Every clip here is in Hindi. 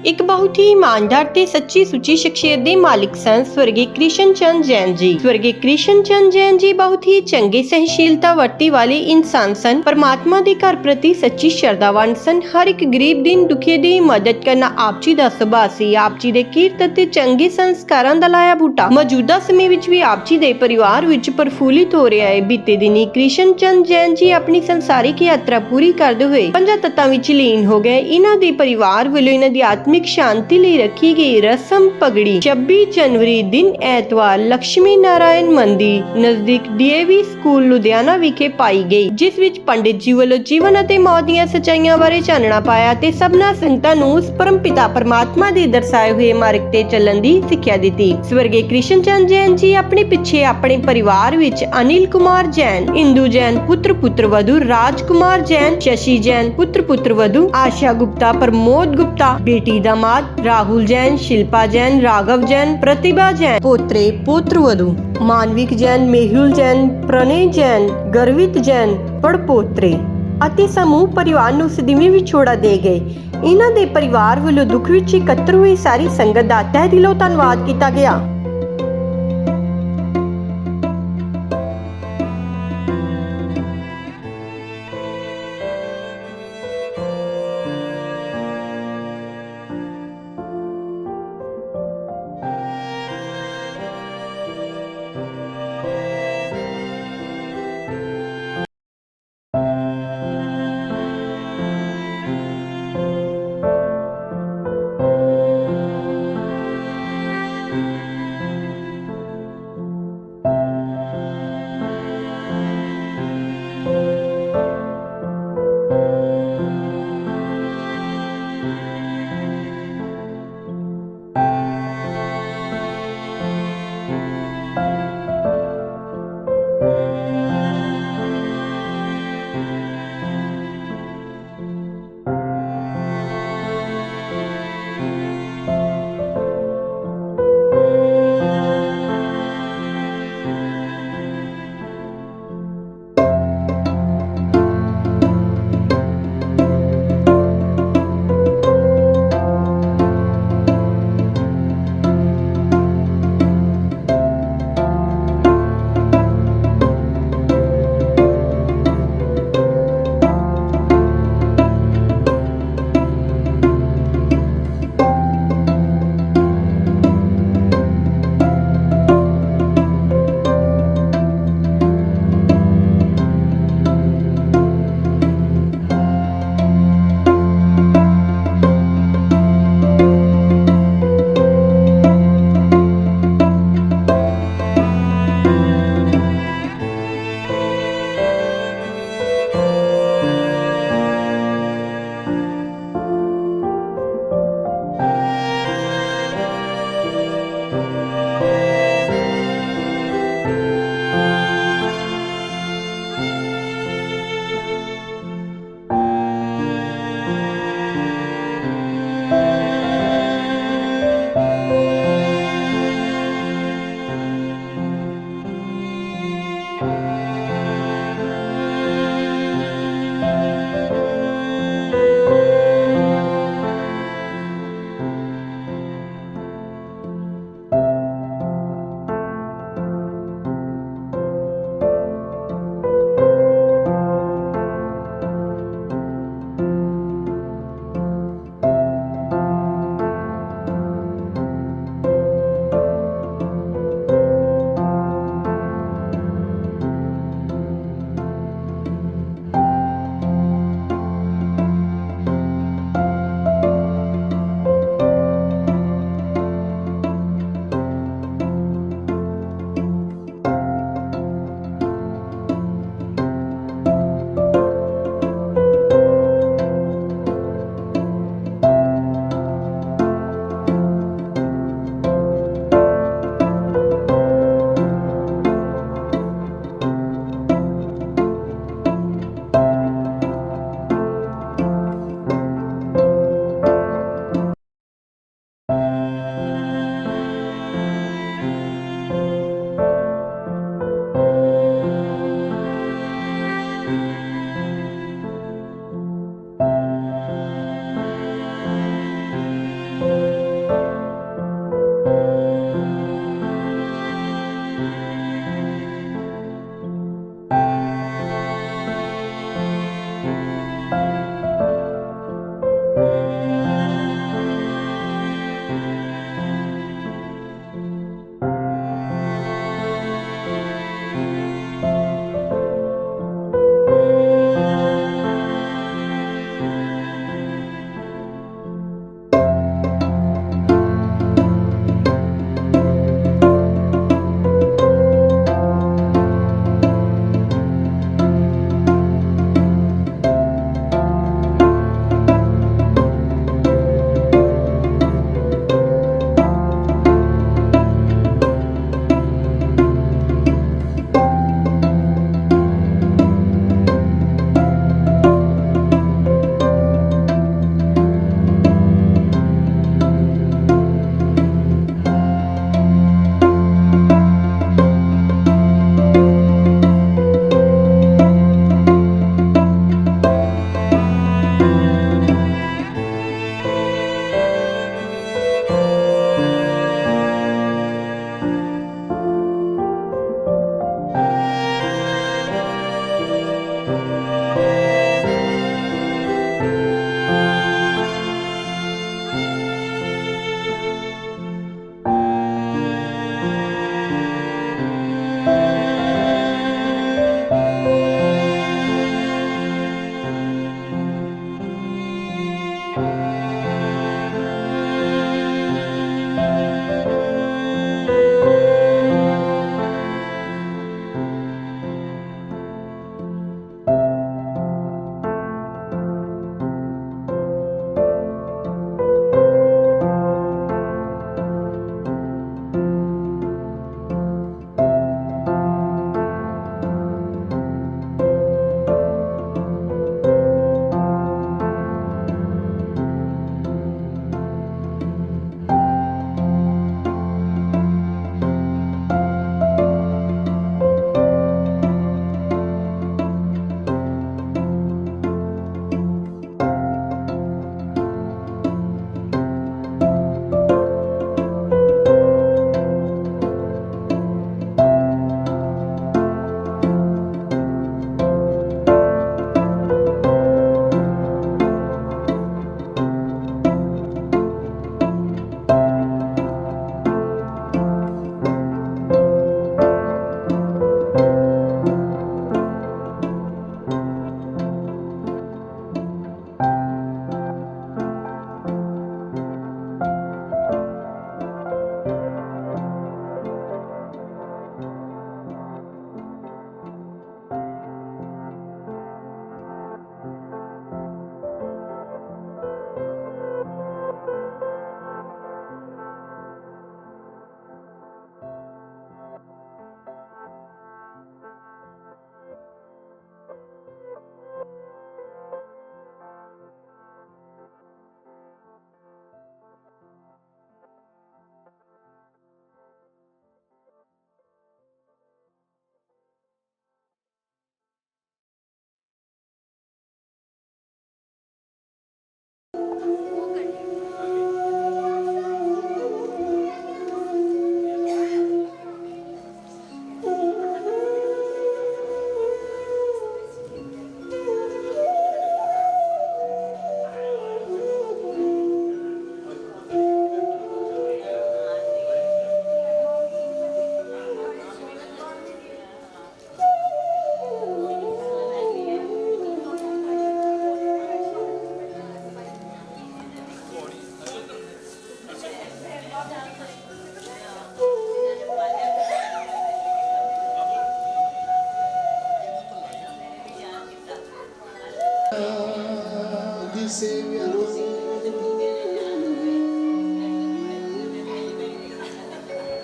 ਇੱਕ ਬਹੁਤ ਹੀ ਇਮਾਨਦਾਰ ਤੇ ਸੱਚੀ ਸੁੱਚੀ ਸ਼ਖਸੀਅਤ ਦੇ ਮਾਲਿਕ ਸਨ ਸਵਰਗੀ ਕ੍ਰਿਸ਼ਨ ਚੰਦ ਜੈਨ ਜੀ। ਸਵਰਗੀ ਕ੍ਰਿਸ਼ਨ ਚੰਦ ਜੈਨ ਜੀ ਬਹੁਤ ਹੀ ਚੰਗੇ ਸਹਿਨਸ਼ੀਲਤਾ ਵਰਤੀ ਵਾਲੇ ਇਨਸਾਨ ਸਨ। ਪਰਮਾਤਮਾ ਦੇ ਘਰ ਪ੍ਰਤੀ ਸੱਚੀ ਸ਼ਰਧਾਵਾਨ ਸਨ। ਹਰ ਇੱਕ ਗਰੀਬ ਦਿਨ ਦੁਖੀ ਦੀ ਮਦਦ ਕਰਨਾ ਆਪ ਜੀ ਦਾ ਸੁਭਾਅ ਸੀ। ਆਪ ਜੀ ਦੇ ਕੀਰਤ ਅਤੇ ਚੰਗੇ ਸੰਸਕਾਰਾਂ ਦਾ ਲਾਇਆ ਬੂਟਾ ਮੌਜੂਦਾ ਸਮੇਂ ਵਿੱਚ ਵੀ ਆਪ ਜੀ ਦੇ ਪਰਿਵਾਰ ਵਿੱਚ ਪ੍ਰਫੁੱਲਿਤ ਹੋ ਰਿਹਾ ਹੈ। ਬੀਤੇ ਦਿਨੀ ਕ੍ਰਿਸ਼ਨ ਚੰਦ ਜੈਨ ਜੀ ਆਪਣੀ ਸੰਸਾਰਿਕ ਯਾਤਰਾ ਪੂਰੀ ਕਰਦੇ ਹੋਏ ਪੰਜਾਂ ਤੱਤਾਂ ਵਿੱਚ ਲੀਨ ਹੋ ਗਏ। ਇਹਨਾਂ ਦੇ ਪਰਿਵਾਰ ਵੱਲੋਂ ਇਹਨਾਂ ਦੀ ਆਤਮਿਕ ਸ਼ਾਂਤੀ ਲਈ ਰੱਖੀ ਗਈ ਰਸਮ ਪਗੜੀ 26 ਜਨਵਰੀ ਦਿਨ ਐਤਵਾਰ ਲక్ష్ਮੀ ਨਾਰਾਇਣ ਮੰਦਿਰ ਨਜ਼ਦੀਕ ਡੀਏਵੀ ਸਕੂਲ ਲੁਧਿਆਣਾ ਵਿਖੇ ਪਾਈ ਗਈ, ਜਿਸ ਵਿੱਚ ਪੰਡਿਤ ਜੀ ਵੱਲੋਂ ਜੀਵਨ ਅਤੇ ਮੌਤ ਦੀਆਂ ਸੱਚਾਈਆਂ ਬਾਰੇ ਚਾਨਣਾ ਪਾਇਆ ਤੇ ਸਭਨਾ ਸੰਗਤਾਂ ਨੂੰ ਉਸ ਪਰਮ ਪਿਤਾ ਪਰਮਾਤਮਾ ਦੇ ਦਰਸਾਏ ਹੋਏ ਮਾਰਗ ਤੇ ਚੱਲਣ ਦੀ ਸਿੱਖਿਆ ਦਿੱਤੀ। ਸਵਰਗੀ ਕ੍ਰਿਸ਼ਨ ਚੰਦ ਜੈਨ ਜੀ ਆਪਣੇ ਪਿੱਛੇ ਆਪਣੇ ਪਰਿਵਾਰ ਵਿੱਚ ਅਨਿਲ ਕੁਮਾਰ ਜੈਨ, ਇੰਦੂ ਜੈਨ ਪੁੱਤਰ ਵਧੂ, ਰਾਜ ਕੁਮਾਰ ਜੈਨ, ਸ਼ਸ਼ੀ ਜੈਨ ਪੁੱਤਰ ਵਧੂ, ਆਸ਼ਾ ਗੁप्ता, प्रमोद गुप्ता बेटी दामाद, राहुल जैन, शिल्पा जैन, राघव जैन, प्रतिभा जैन पोत्रे पुत्रवधू, मानविक जैन, मेहुल जैन, प्रणय जैन, गर्वित जैन पड़पोत्रे ਅਤੇ ਸਮੂਹ ਪਰਿਵਾਰ ਨੂੰ ਸਦੀਵੀ ਵਿਛੋੜਾ ਦੇ ਗਏ। ਇਹਨਾਂ ਦੇ ਪਰਿਵਾਰ ਵੱਲੋਂ ਦੁੱਖ ਵਿੱਚ ਇਕੱਤਰ ਹੋਈ ਸਾਰੀ ਸੰਗਤ ਦਾ ਤਹਿ ਦਿਲੋਂ ਧੰਨਵਾਦ ਕੀਤਾ ਗਿਆ।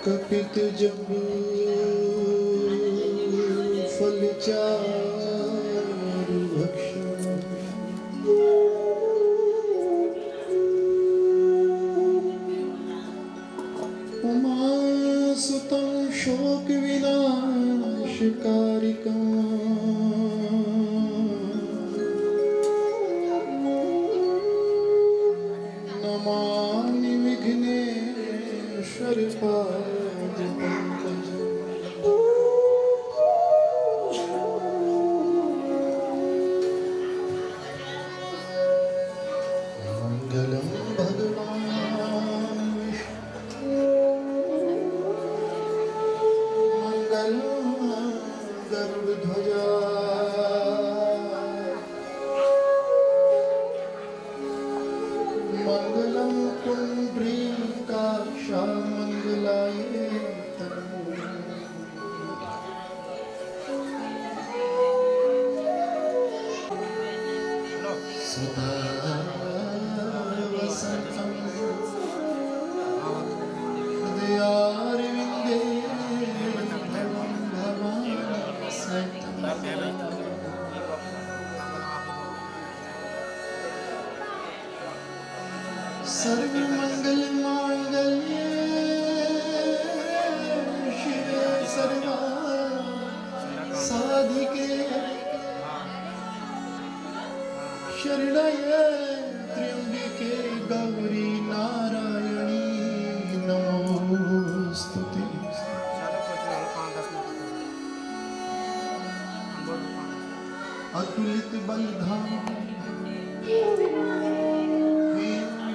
कपित जब फल चारु भक्षण, उमासुतं शोक विनाशकारिकम्, नमामि विघ्नेश्वर पाद पंकजम्। मंगलम भगवान विष्णु, मंगलम गरुड़ध्वजा, मंगलम पुंडरीकाक्षा, मंगलाये तनू। सदा वसन्तं हृदयारविन्दे भवं भवामि सततं। सर्वमङ्गलमाङ्गल्ये शिवे सर्वासाधिके, शरण्ये त्र्यम्बके गौरी नारायणी नमोस्तुते। अतुलित बलधाम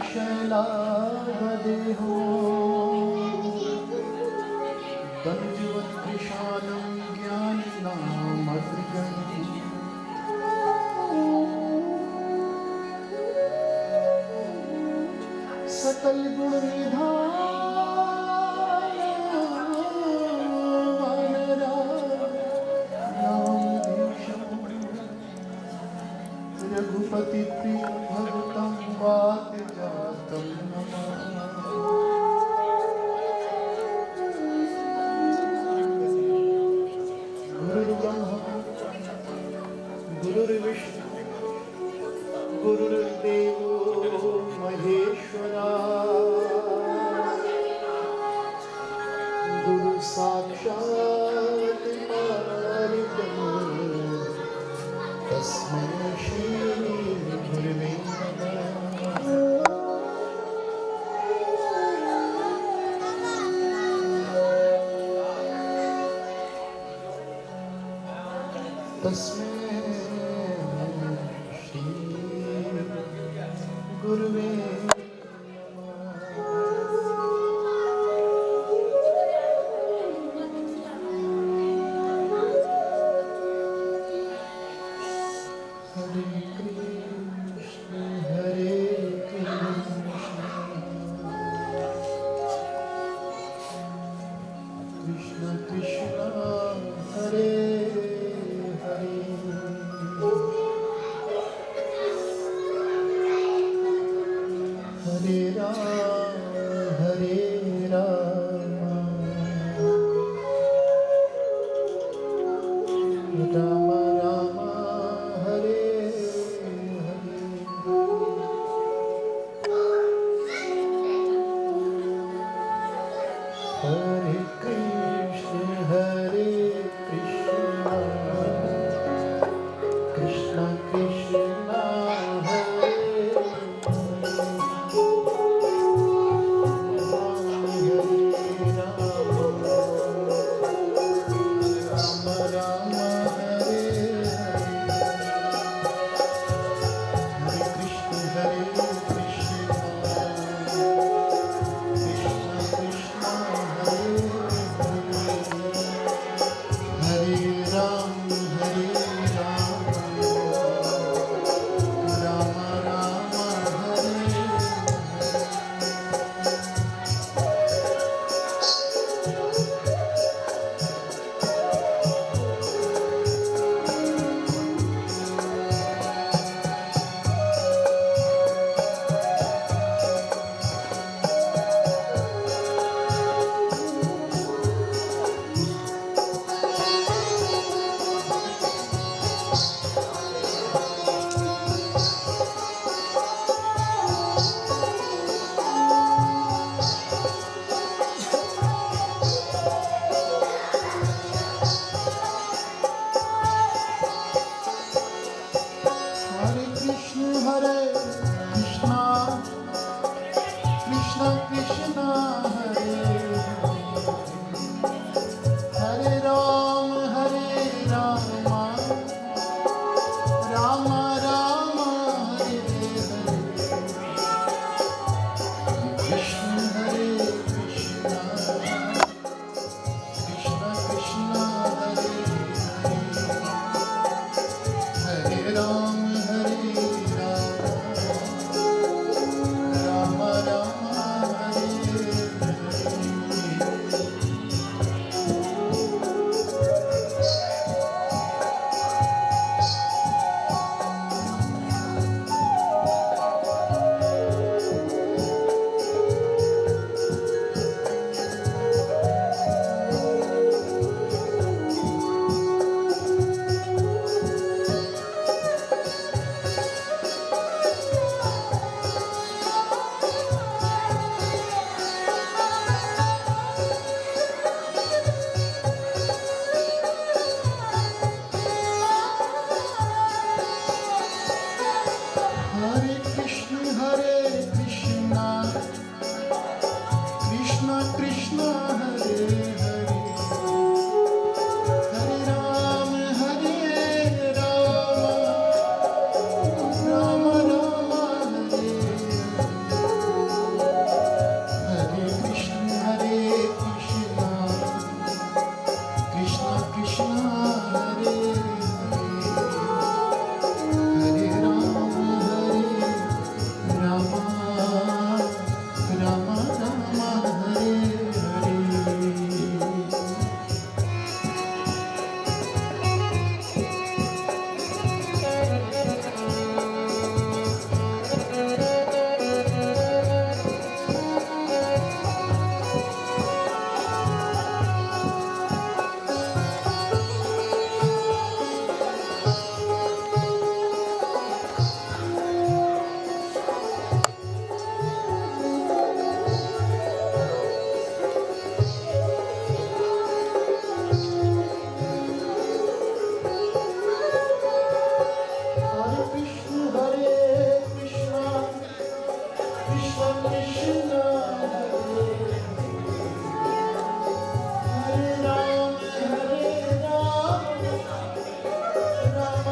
शैलावदेहो, दंजवत् कृशानं ज्ञानिनामग्रगण्यम्, सकल गुण निधान वानरा नाम देशम्, रघुपति प्रिय भगतं वातजातं नमामि। गुरुर्ब्रह्मा गुरुर्विष्णु गुरुर्देवो महेश्वरा, गुरु साक्षात् परब्रह्म, तस्मै श्री गुरवे नमः। तस्मै श्री गुरवे हरे कृष्णा कृष्ण कृष्ण हरे हरे हरे राम राम राम हरे हरे कृष्ण कृष्ण कृष्ण हरे हरे राम राम राम हरे हरे हरे कृष्ण कृष्ण कृष्ण हरे राम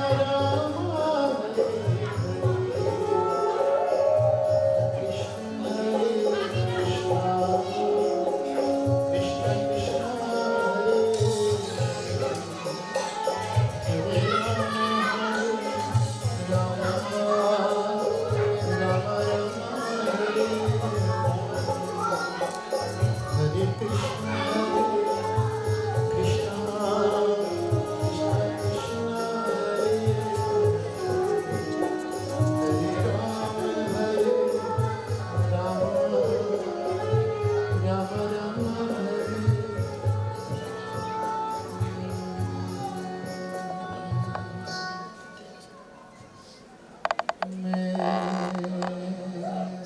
राम राम हरे कृष्ण कृष्ण कृष्ण हरे राम राम हरे हरे कृष्ण कृष्ण कृष्ण हरे राम राम राम हरे मैं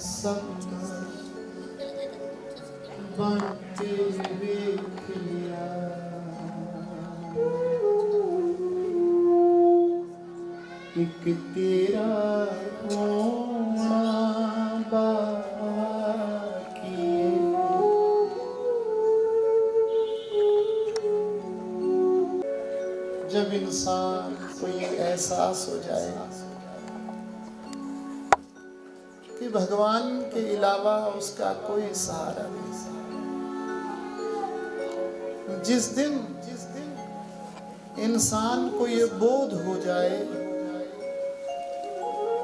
सब बन के देख लिया एक तेरा होना बाकी है। जब इंसान को ये एहसास हो जाए कि भगवान के अलावा उसका कोई सहारा नहीं, जिस दिन इंसान को ये बोध हो जाए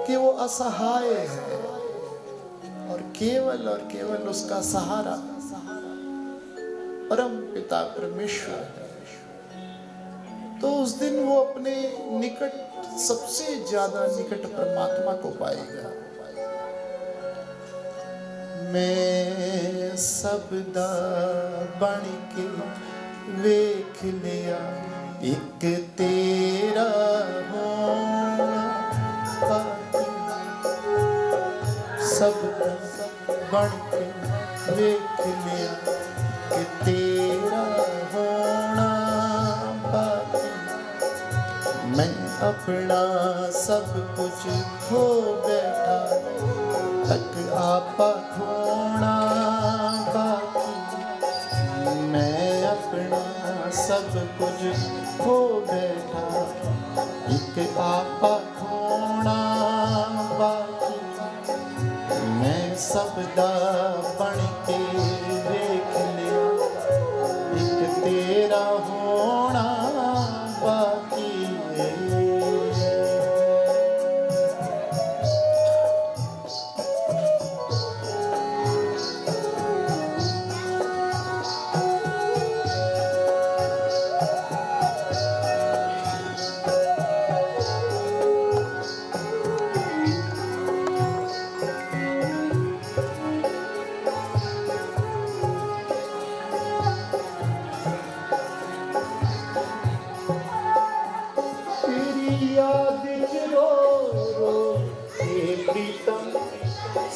कि वो असहाय है और केवल उसका सहारा परम पिता परमेश्वर है, तो उस दिन वो अपने निकट सबसे ज्यादा निकट परमात्मा को पाएगा। मैं सबदा बन के वेख लिया एक तेरा होना बाकी, सबदा बन के वेख लिया कि तेरा होना बाकी। मैं अपना सब कुछ खो बैठा तक आपा खोना बाकी। मैं अपना सब कुछ खो बैठा एक आपा खोना बाकी। मैं सबदा बन के देख लिया एक तेरा होना बाकी है।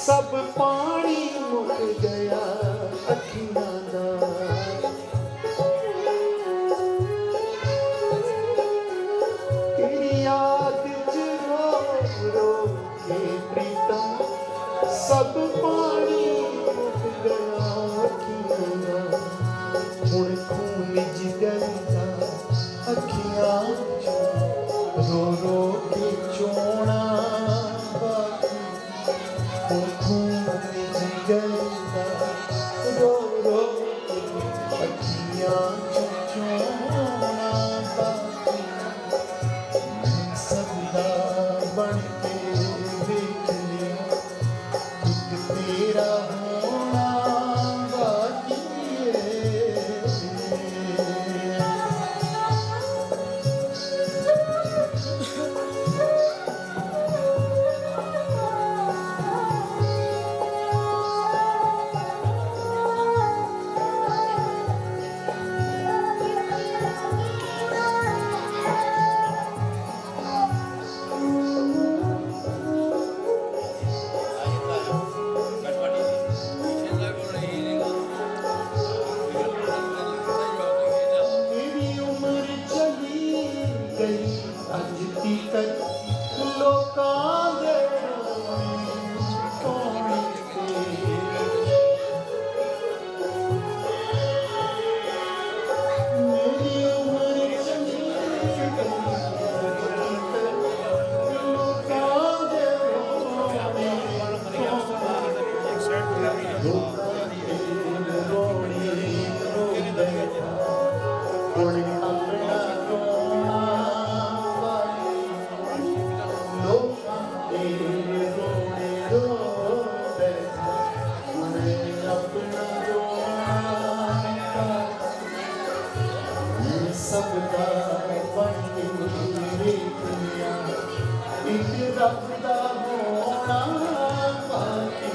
सब पानी मुक गया अखियां दा। तेरी याद च रो रो के प्रीतम सब पानी गया अखियां हुण खून जिगर दा अखियां रो रो के चोना बाकी हुण खून जिगर दा रो रो के अखियां चोना बाकी सबदा बन के देख लिया एक तेरा होना बाकी है। मेरी उम्र चली गई अज तक लोकां दे रोने ते। मेरी उम्र चली गई अज तक लोकां दे रोने हुण अपना रोना लोकां दे रोने रोंदे हुण अपना रोना मैं सबदा बन के देख लिया एक रब दा होना बाकी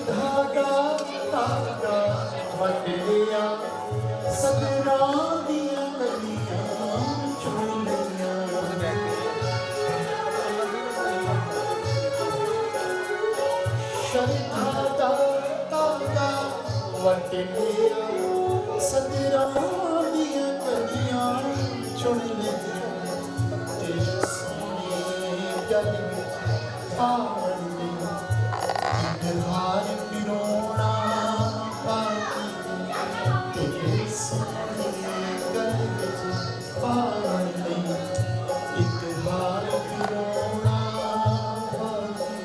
धागा धागा वट लिया सदरा दिया गलियां चुन लिया धागा धागा वट लिया सदरा दिया गलियां चुन लिया तेरी सोनी गल विच पावन हार पिरोना बाकी तेरे सोने गल विच पानी एक बार पिरोना बाकी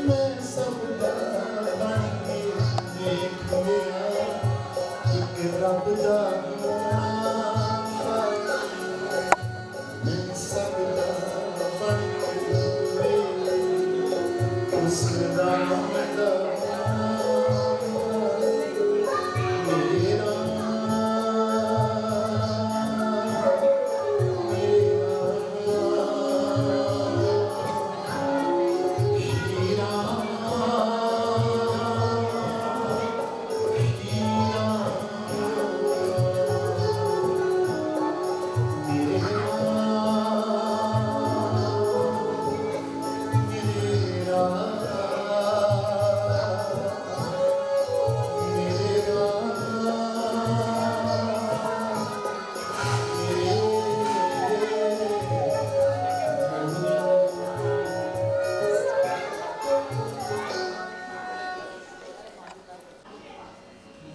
मैं सबदा बन के देख लिया एक रब दा होना बाकी मैं सबदा बन के उसका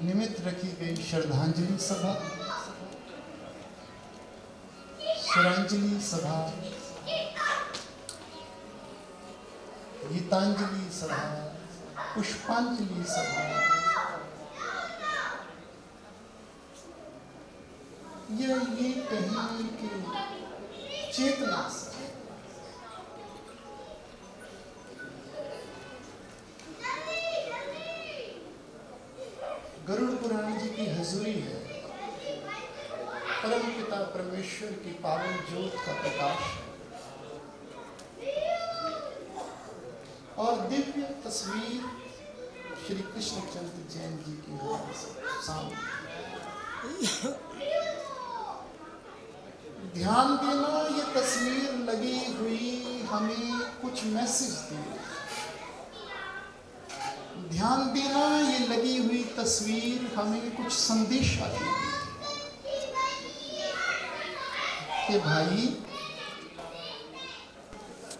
निमित्त रखी गई श्रद्धांजलि सभा, सुरांजलि सभा, गीतांजलि सभा, पुष्पांजलि सभा, ये कहीं की चेतना से गरुड़ पुराण जी की हजूरी परम पिता परमेश्वर की पावन ज्योत का प्रकाश और दिव्य तस्वीर श्री कृष्णचंद्र जैन जी की हमारे सामने। ध्यान देना, ये तस्वीर लगी हुई हमें कुछ मैसेज दे। ध्यान देना, ये लगी हुई तस्वीर हमें कुछ संदेशा देगी कि भाई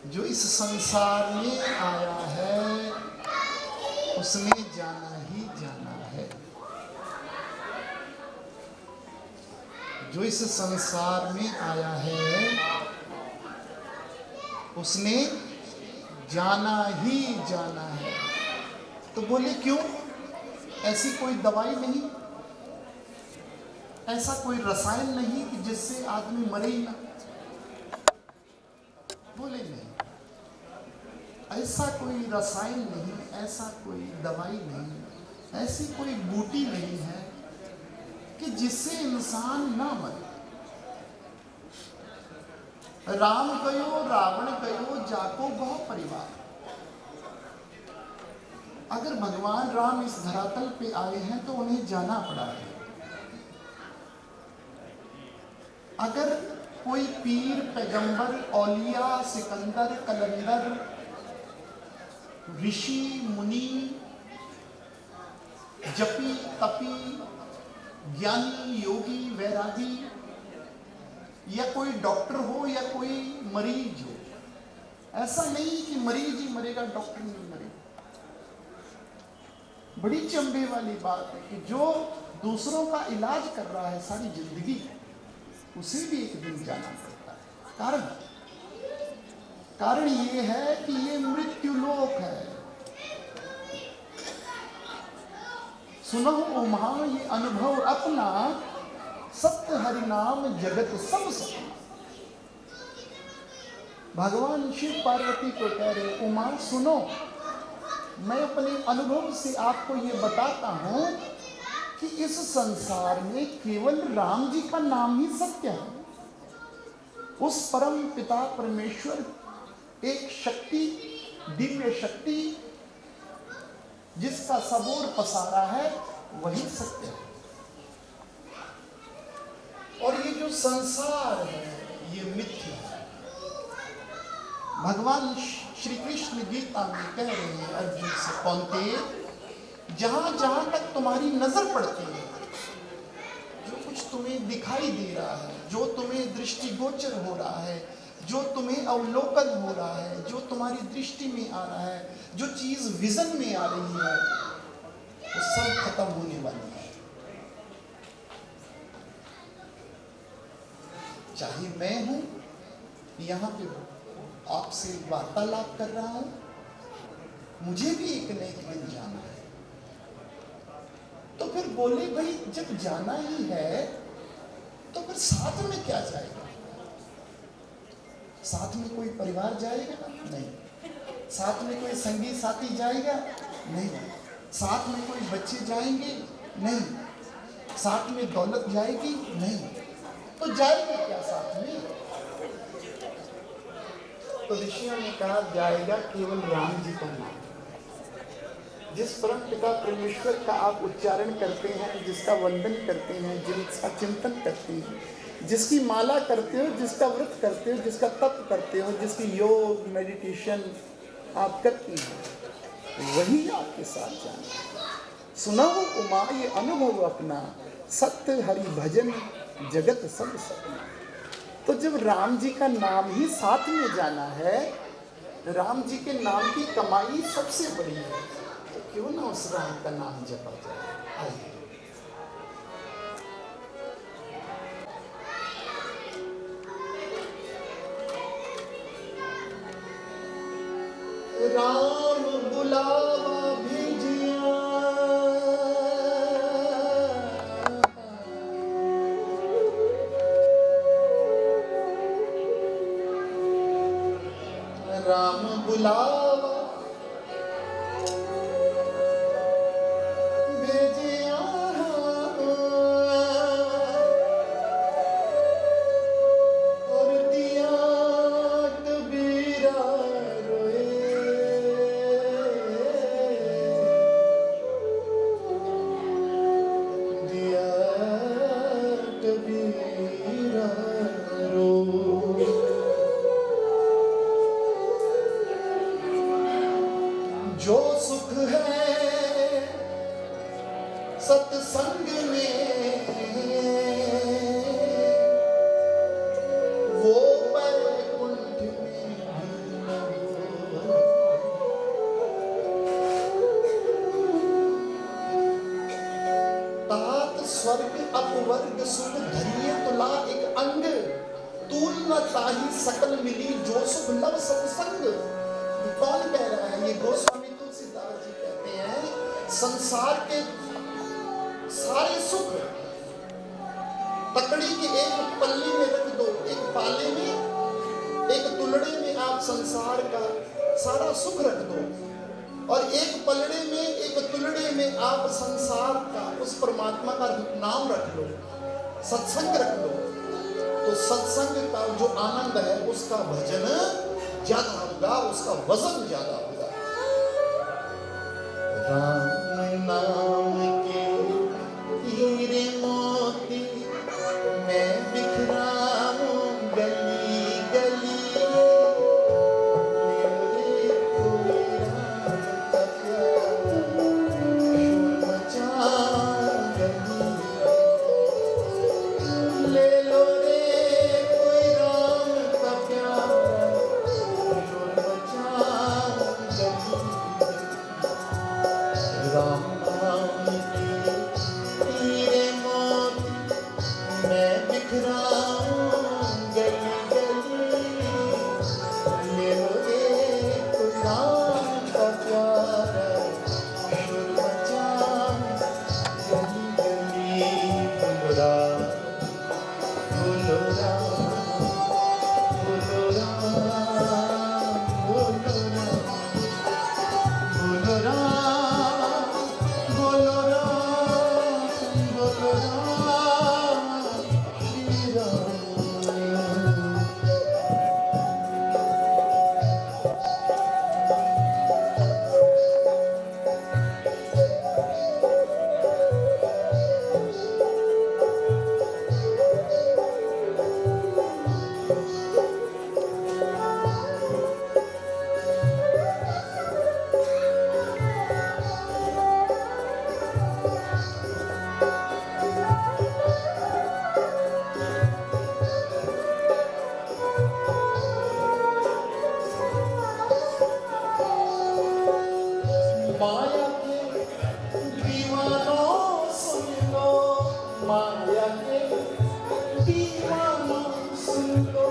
जो इस संसार में आया है उसने जाना ही जाना है। जो इस संसार में आया है उसने जाना ही जाना है। तो बोले क्यों? ऐसी कोई दवाई नहीं, ऐसा कोई रसायन नहीं कि जिससे आदमी मरे ही ना। बोले नहीं, ऐसा कोई रसायन नहीं, ऐसा कोई दवाई नहीं, ऐसी कोई बूटी नहीं है कि जिससे इंसान ना मरे। राम गयो रावण गयो जाको बहु परिवार। अगर भगवान राम इस धरातल पे आए हैं तो उन्हें जाना पड़ा है। अगर कोई पीर, पैगंबर, औलिया, सिकंदर, कलंदर, ऋषि, मुनि, जपी, तपी, ज्ञानी, योगी, वैरागी या कोई डॉक्टर हो या कोई मरीज हो, ऐसा नहीं कि मरीज ही मरेगा, डॉक्टर नहीं मरेगा। बड़ी चंबे वाली बात है कि जो दूसरों का इलाज कर रहा है सारी जिंदगी, उसे भी एक दिन जाना पड़ता है। कारण ये है कि ये मृत्यु लोक है। सुनो उमा ये अनुभव अपना, सत्य हरि नाम जगत सब सपना। भगवान शिव पार्वती को कह रहे, उमा सुनो, मैं अपने अनुभव से आपको ये बताता हूं कि इस संसार में केवल राम जी का नाम ही सत्य है। उस परम पिता परमेश्वर एक शक्ति, दिव्य शक्ति जिसका सबोर पसारा है, वही सत्य है। और ये जो संसार है ये मिथ्या है। भगवान श्री कृष्ण गीता में कह रहे हैं अर्जुन से, कौन्तेय, जहां जहां तक तुम्हारी नजर पड़ती है, जो कुछ तुम्हें दिखाई दे रहा है, जो तुम्हें दृष्टिगोचर हो रहा है, जो तुम्हें अवलोकन हो रहा है, जो तुम्हारी दृष्टि में आ रहा है, जो चीज विजन में आ रही है, वो सब खत्म होने वाली है। चाहे मैं हूं यहाँ पे आपसे वार्तालाप कर रहा हूं, मुझे भी एक न एक दिन जाना है। तो फिर बोले भाई जब जाना ही है तो फिर साथ में क्या जाएगा? साथ में कोई परिवार जाएगा? नहीं। साथ में कोई संगी साथी जाएगा? नहीं। साथ में कोई बच्चे जाएंगे? नहीं। साथ में दौलत जाएगी? नहीं। तो जाएगा क्या साथ में? तो ऋषियों ने कहा जाएगा केवल राम जी का नाम। जिस परम पिता परमेश्वर का आप उच्चारण करते हैं, जिसका वंदन करते हैं, जिसका चिंतन करते हैं, जिसकी माला करते हो, जिसका व्रत करते हो, जिसका तप करते हो, जिसकी योग मेडिटेशन आप करती हैं, वही आपके साथ जाना। सुनाओ उमा ये अनुभव अपना, सत्य हरि भजन जगत सब सपना। तो जब राम जी का नाम ही साथ में जाना है, राम जी के नाम की कमाई सबसे बड़ी है, तो क्यों ना उस राम का नाम जपा जाए। आइए राम बुलावा भेजिया, राम बुलावा भेजिया, सुख धरिए तुला एक अंग, तूल न ताही सकल मिली जो सुख लव सत्संग। कौन कह रहा है? ये गोस्वामी तुलसीदास जी कहते हैं संसार के सारे सुख तकड़ी के एक पल्ली में रख दो, एक पाले में, एक तुलड़े में आप संसार का सारा सुख रख दो, और एक पलड़े में, एक तुलड़े में आप संसार का, उस परमात्मा का नाम रख लो, सत्संग रख लो। तो सत्संग का जो आनंद है उसका भजन ज्यादा होगा, उसका वजन ज्यादा होगा। राम नाम के हीरे मोती मैं बिखराऊं गली गली, माया के दीवानों सुन लो, माया के दीवानों सुन लो,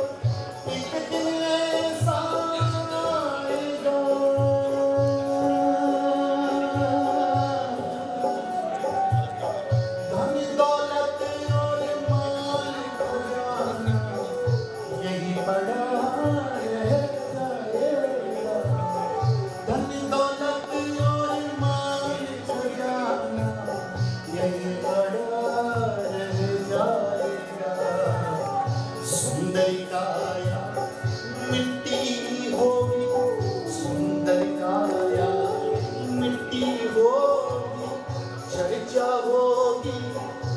एक दिन ऐसा आएगा, धन दौलत और माल को जाना यही बड़ा रह जाएगा। धन दौलत और माल को जाना यही बड़ा रह जाएगा। सुंदर काया मिट्टी होगी, सुंदर काया मिट्टी होगी, चर्चा होगी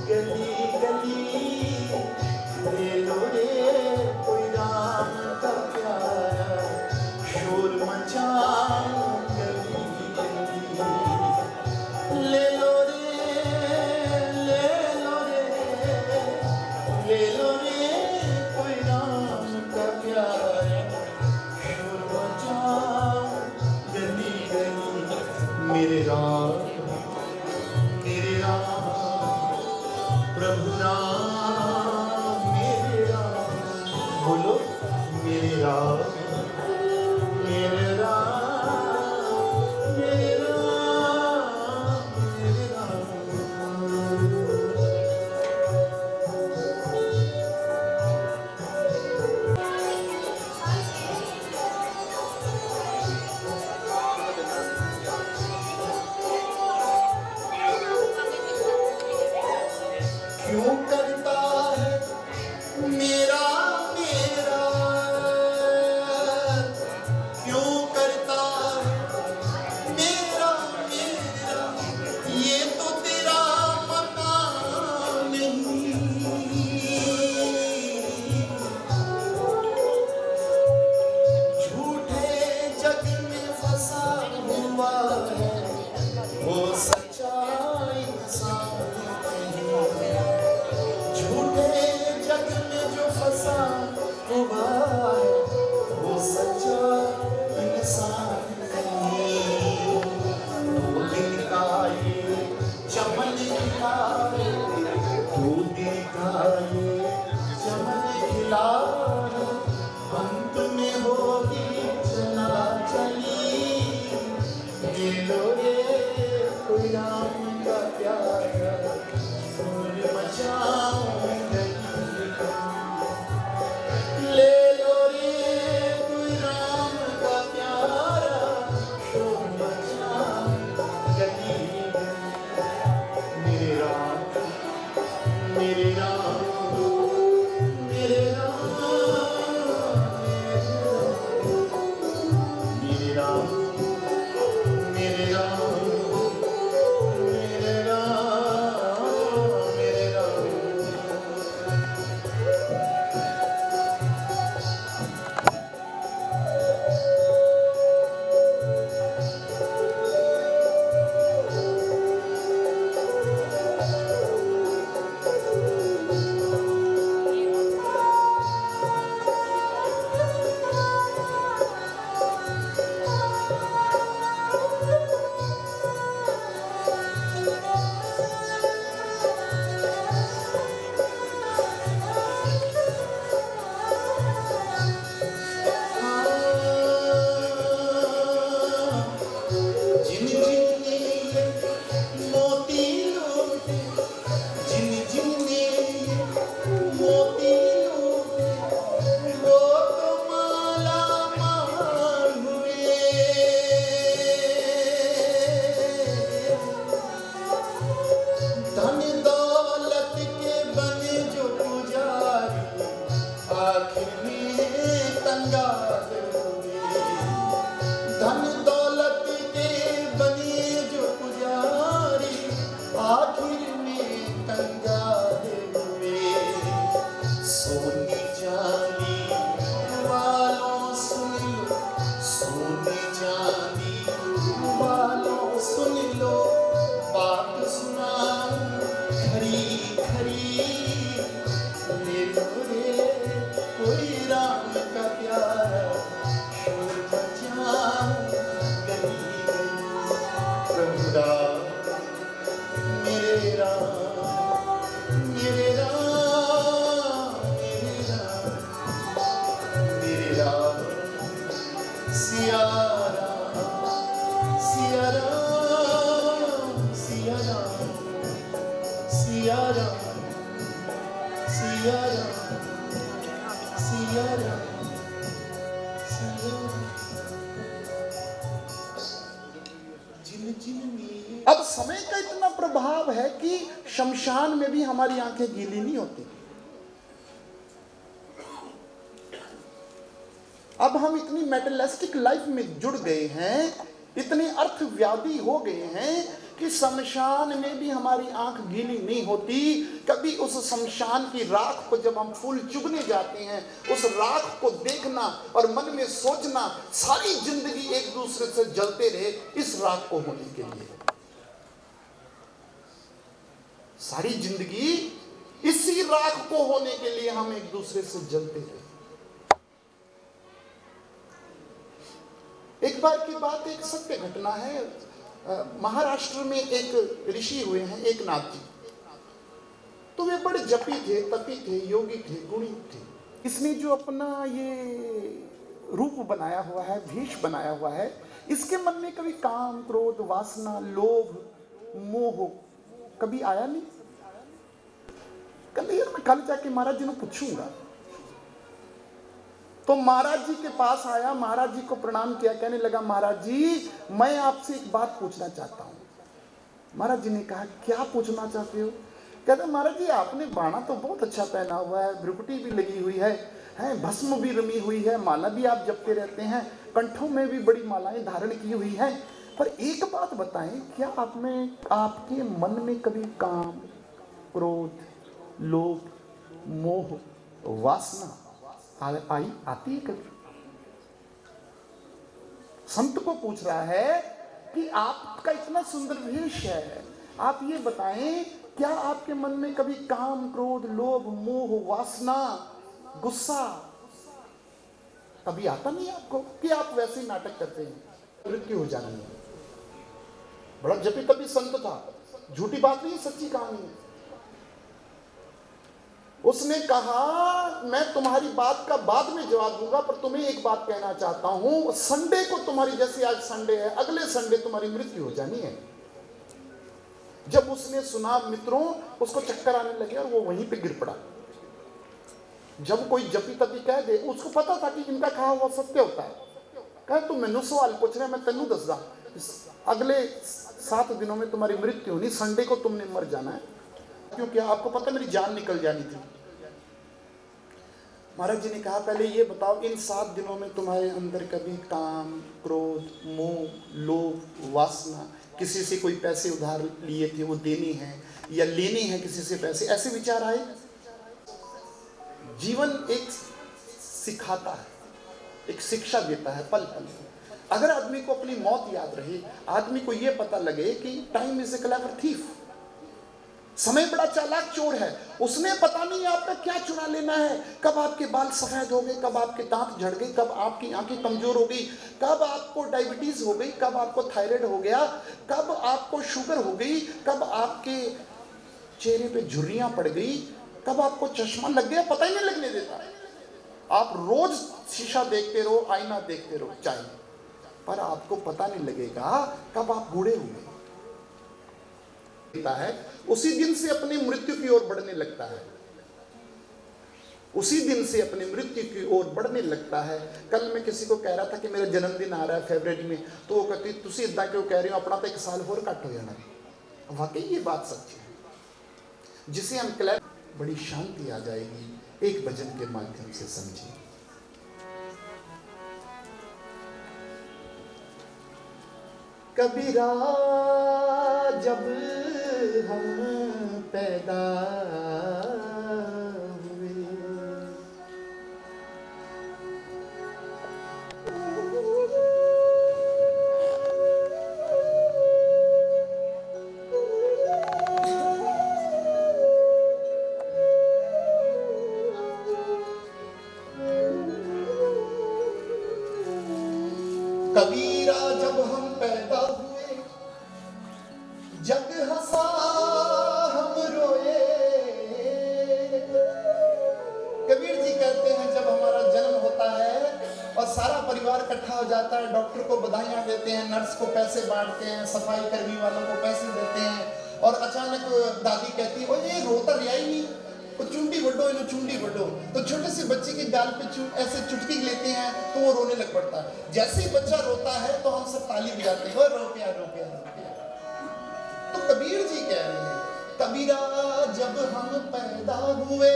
गली गली। ले लो रे कोई राम का प्यारा, शोर मचा गली गली। ले लो रे, ले लो रे, ले लो रे कोई राम का प्यारा, शोर मचा गली गली। मेरे राम प्रभु राम, मेरे राम, बोलो मेरे राम, मेरे राम, मेरे राम, मेरे राम। क्यों करता है मेरा मेरा, क्यों करता है मेरा मेरा, ये तो तेरा मकान नहीं। झूठे जग में फंसा हुआ है वो सच्चा इंसान नहीं। ये चमन खिला अंत में होगी चला चली ये लो रे कोई राम का प्यारा शोर मचाऊंगी ले लो रे कोई राम का प्यारा शोर मचाऊंगी मेरे राम मेरे राम मेरे राम मेरे राम मेरे राम मेरे राम मेरे राम जिन जिन ने मोती लूटे जिन जिन ने मोती लूटे वो तो माला माल हुए धन दौलत के बने जो पुजारी आखिर में कंगाल हुए धन दौलत के बने जो पुजारी आखिर में कंगाल हुए सोने चांदी वालों सुन लो सोने चांदी वालों सुन लो बात सुनाऊं खरी खरी ले लो रे कोई राम का प्यारा शोर मचाऊं गली गली प्रभु राम मेरे राम मेरे राम मेरे राम मेरे राम सिया राम सिया राम सिया राम सिया राम सिया राम सिया राम सिया जिन जिन ने अब समय का इतना प्रभाव है कि शमशान में भी हमारी आंखें गीली नहीं होती। अब हम इतनी मेटलिस्टिक लाइफ में जुड़ गए हैं, इतने अर्थव्यादी हो गए हैं कि शमशान में भी हमारी आंख गीली नहीं होती। कभी उस शमशान की राख को जब हम फूल चुभने जाते हैं, उस राख को देखना और मन में सोचना सारी जिंदगी एक दूसरे से जलते रहे इस राख को होने के लिए, सारी जिंदगी इसी राख को होने के लिए हम एक दूसरे से जलते रहे। एक बार की बात, एक सत्य घटना है। महाराष्ट्र में एक ऋषि हुए हैं, एक नाथ जी। तो वे बड़े जपी थे, तपी थे, योगी थे, गुणी थे। इसने जो अपना ये रूप बनाया हुआ है, भेष बनाया हुआ है, इसके मन में कभी काम, क्रोध, वासना, लोभ, मोह कभी आया नहीं। कहते यार मैं कल जाके महाराज जी को पूछूंगा। तो महाराज जी के पास आया, महाराज जी को प्रणाम किया, कहने लगा महाराज जी मैं आपसे एक बात पूछना चाहता हूँ। महाराज जी ने कहा क्या पूछना चाहते हो? कहते महाराज जी आपने बाणा तो बहुत अच्छा पहना हुआ है, भ्रुकुटी भी लगी हुई है, भस्म भी रमी हुई है, माला भी आप जपते रहते हैं, कंठों में भी बड़ी मालाएं धारण की हुई हैं, पर एक बात बताएं, क्या आपके मन में कभी काम, क्रोध, लोभ, मोह, वासना आती है कभी? संत को पूछ रहा है कि आपका इतना सुंदर वेश है, आप ये बताएं क्या आपके मन में कभी काम, क्रोध, लोभ, मोह, वासना, गुस्सा कभी आता नहीं आपको कि आप वैसे ही नाटक करते हैं? मृत्यु हो जानी है। बड़ा जपी तभी संत था, झूठी बात नहीं, सच्ची कहानी है। उसने कहा मैं तुम्हारी बात का बाद में जवाब दूंगा, पर तुम्हें एक बात कहना चाहता हूं, संडे को तुम्हारी, जैसे आज संडे है, अगले संडे तुम्हारी मृत्यु हो जानी है। जब उसने सुना मित्रों, उसको चक्कर आने लगे और वो वहीं पे गिर पड़ा। जब कोई जपी तपी कह दे, उसको पता था कि इनका कहा हुआ सत्य होता है। कहे तुम मैनू सवाल पूछ रहे, मैं तेनू दसदा, अगले 7 दिनों में तुम्हारी मृत्यु होनी, संडे को तुमने मर जाना है, क्योंकि आपको पता मेरी जान निकल जानी थी। महाराज जी ने कहा पहले ये बताओ, इन 7 दिनों में तुम्हारे अंदर कभी काम, क्रोध, मोह, लोभ, वासना, किसी से कोई पैसे उधार लिए थे वो देने हैं, या लेने हैं किसी से पैसे, ऐसे विचार आए? जीवन एक सिखाता है, एक शिक्षा देता है पल पल। अगर आदमी को अपनी मौत याद रहे, आदमी को यह पता लगे कि time is a clever thief, समय बड़ा चालाक चोर है, उसने पता नहीं आपका क्या चुरा लेना है, कब आपके बाल सफेद हो गए, कब आपके दांत झड़ गए, कब आपकी आंखें कमजोर हो गई, कब आपको डायबिटीज हो गई, कब आपको थायराइड हो गया, कब आपको शुगर हो गई, कब आपके चेहरे पे झुर्रियां पड़ गई, कब आपको चश्मा लग गया, पता ही नहीं लगने देता। आप रोज शीशा देखते रहो, आईना देखते रहो चाहे, पर आपको पता नहीं लगेगा कब आप बूढ़े होंगे। है उसी दिन से अपनी मृत्यु की ओर बढ़ने लगता है, उसी दिन से अपनी मृत्यु की ओर बढ़ने लगता है। कल मैं किसी को कह रहा था कि मेरा जन्मदिन आ रहा है फरवरी में, तो वो कहती तुसी इदा क्यों कह रहे हो, अपना तो 1 साल होर घट हो जाना। वाकई ये बात सच है। जिसे हम क्लैप, बड़ी शांति आ जाएगी एक भजन के माध्यम से, समझिए। कबीरा जब हम पैदा हुए, कबीरा जब हम पैदा हुए, जग हंसा हम रोए। कबीर जी कहते हैं जब हमारा जन्म होता है और सारा परिवार इकट्ठा हो जाता है, डॉक्टर को बधाइयां देते हैं, नर्स को पैसे बांटते हैं, सफाई कर्मी वालों को पैसे देते हैं, और अचानक दादी कहती है ये रोता रिया ही नहीं, तो चुंडी बड्डो, इन्हों चुंडी बड्डो, तो छोटे से बच्चे के गाल पे ऐसे चुटकी लेते हैं तो वो रोने लग पड़ता है। जैसे ही बच्चा रोता है तो हम सब ताली बजाते हैं, रो प्या रो प्या रो प्या। तो कबीर जी कह रहे हैं कबीरा जब हम पैदा हुए,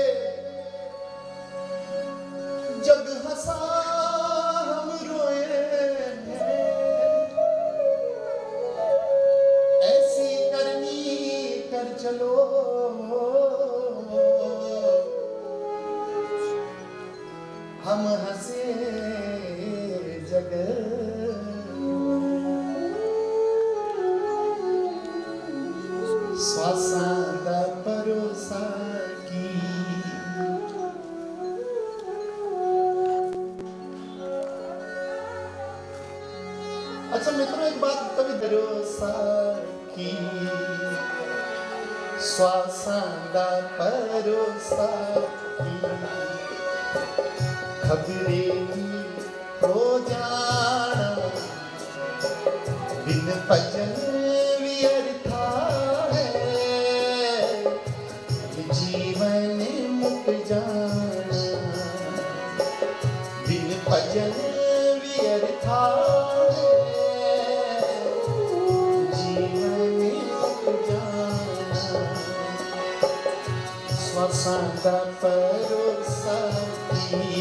जग हंसा हम रोए, ऐसी करनी कर चलो हम हंसे जग। श्वासा दा भरोसा की, अच्छा मित्रों एक बात कभी भरोसा की, श्वासा दा भरोसा की, खबरे की हो जाना, बिन भजन व्यर्था है, जीवन मुक जाना, बिन भजन व्यर्था है, जीवन मुक जाना। श्वासा दा भरोसा की,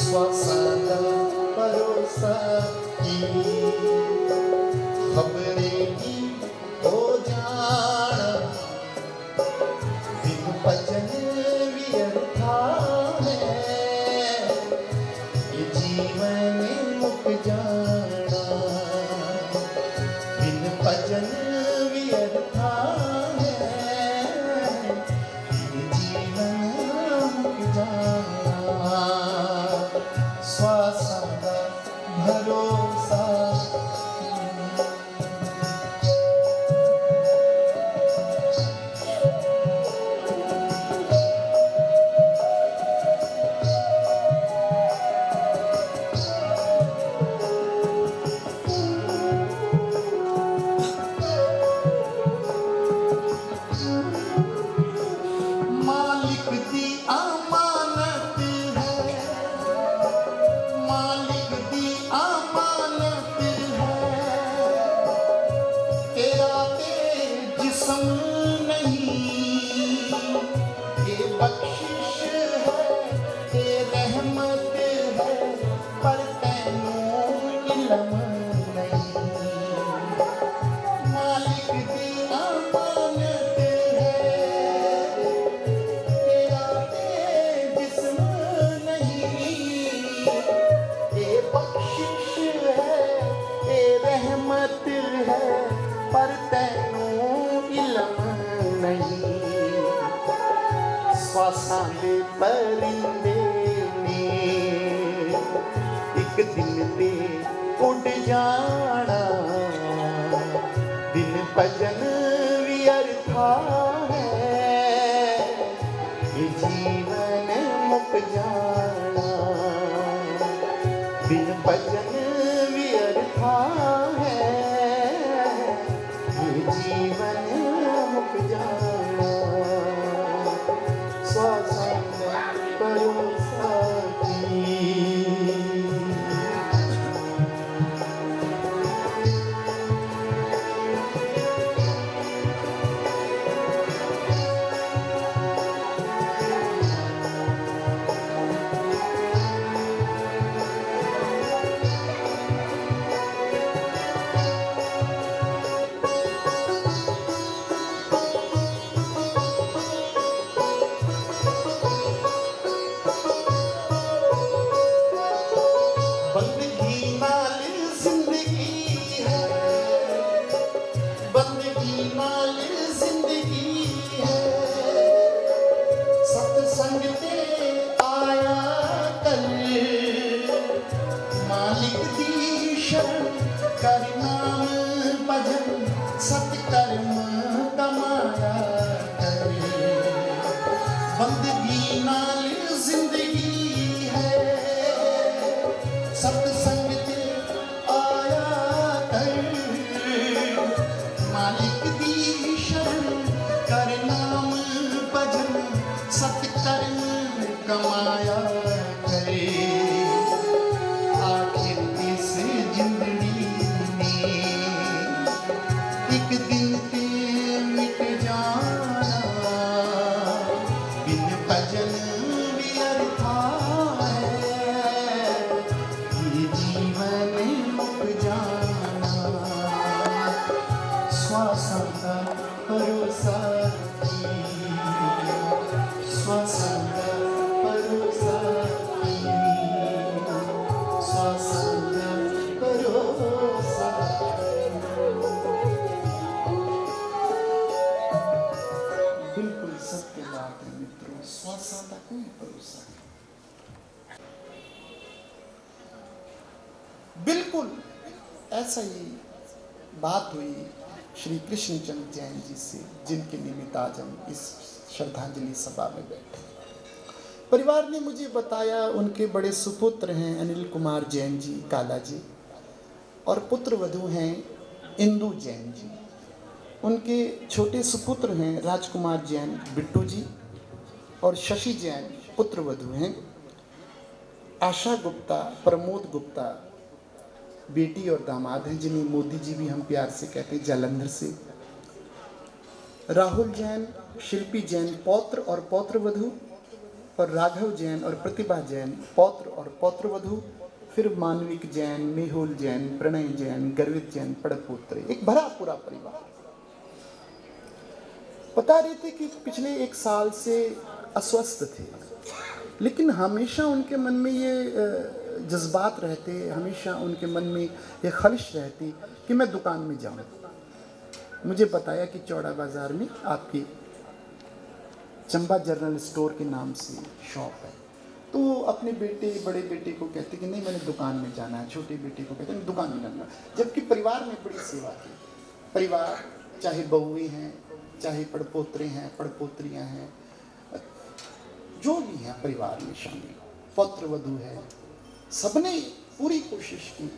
श्वासा दा भरोसा की, खबरे की हो जाना, बिन भजन व्यर्था है, ये जीवन मुक जाना, बिन भजन व्यर्था है, ये जीवन मुक जाना। श्वासा दा भरोसा बख्शिश है, ये रहमत है, पर तैनूं इल्म नहीं। मालिक दी अमानत है, तेरा ते जिस्म नहीं। ये बख्शिश है, ये रहमत है, पर तैनूं इल्म नहीं। श्वासां दे परिंदे ने एक दिन ते उड़ जाना, दिन भजन व्यर्था है, ये जीवन मुक जाना, दिन भजन व्यर्था है, ये जीवन मुक जाना। श्वासां दा भरोसा की। बंदगी नाल जिंदगी है, बंदगी नाल जिंदगी है, सत्संग ते आया कर, मालिक दी शरण कर नाम भजन, सत्कर्म कमाया कर। बंदगी नाल जिंदगी है, सत्संग ते आया कर, मालिक दी शरण कर नाम भजन, सत्कर्म कमाया करे। आखिर इस जिंदड़ी में एक दिन ते मिट जाना, बिन भजन व्यर्था है, ये जीवन मुक जाना। श्वासां दा भरोसा की, श्वासां दा भरोसा की, श्वासां दा भरोसा। बिल्कुल सत्य बात है मित्रों, श्वासां दा कोई भरोसा नहीं। बिल्कुल ऐसा ही बात हुई श्री कृष्णचंद्र जैन जी से, जिनके निमित्त आज हम इस श्रद्धांजलि सभा में बैठे। परिवार ने मुझे बताया उनके बड़े सुपुत्र हैं अनिल कुमार जैन जी काला जी, और पुत्र वधू हैं इंदू जैन जी। उनके छोटे सुपुत्र हैं राजकुमार जैन बिट्टू जी, और शशि जैन पुत्र वधू हैं। आशा गुप्ता, प्रमोद गुप्ता बेटी और दामाद हैं, जिन्हें मोदी जी भी हम प्यार से कहते हैं, जालंधर से। राहुल जैन, शिल्पी जैन पौत्र और पौत्र वधू, और राघव जैन और प्रतिभा जैन पौत्र और पौत्र वधू। फिर मानविक जैन, मेहुल जैन, प्रणय जैन, गर्वित जैन पड़पोत्र। एक भरा पूरा परिवार। बता रहे थे कि पिछले 1 साल से अस्वस्थ थे, लेकिन हमेशा उनके मन में ये जज्बात रहते, हमेशा उनके मन में ये ख्वाहिश रहती कि मैं दुकान में जाऊं। मुझे बताया कि चौड़ा बाजार में आपकी चंबा जनरल स्टोर के नाम से शॉप है, तो वो अपने बेटे बड़े बेटे को कहते कि नहीं मैंने दुकान में जाना है, छोटे बेटे को कहते हैं दुकान में जाना। जबकि परिवार में बड़ी सेवा की। परिवार चाहे बहुएं हैं, चाहे पड़पोत्रे हैं, पड़पोत्रियाँ हैं, जो भी हैं परिवार में शामिल, पौत्र वधू है, सबने पूरी कोशिश की,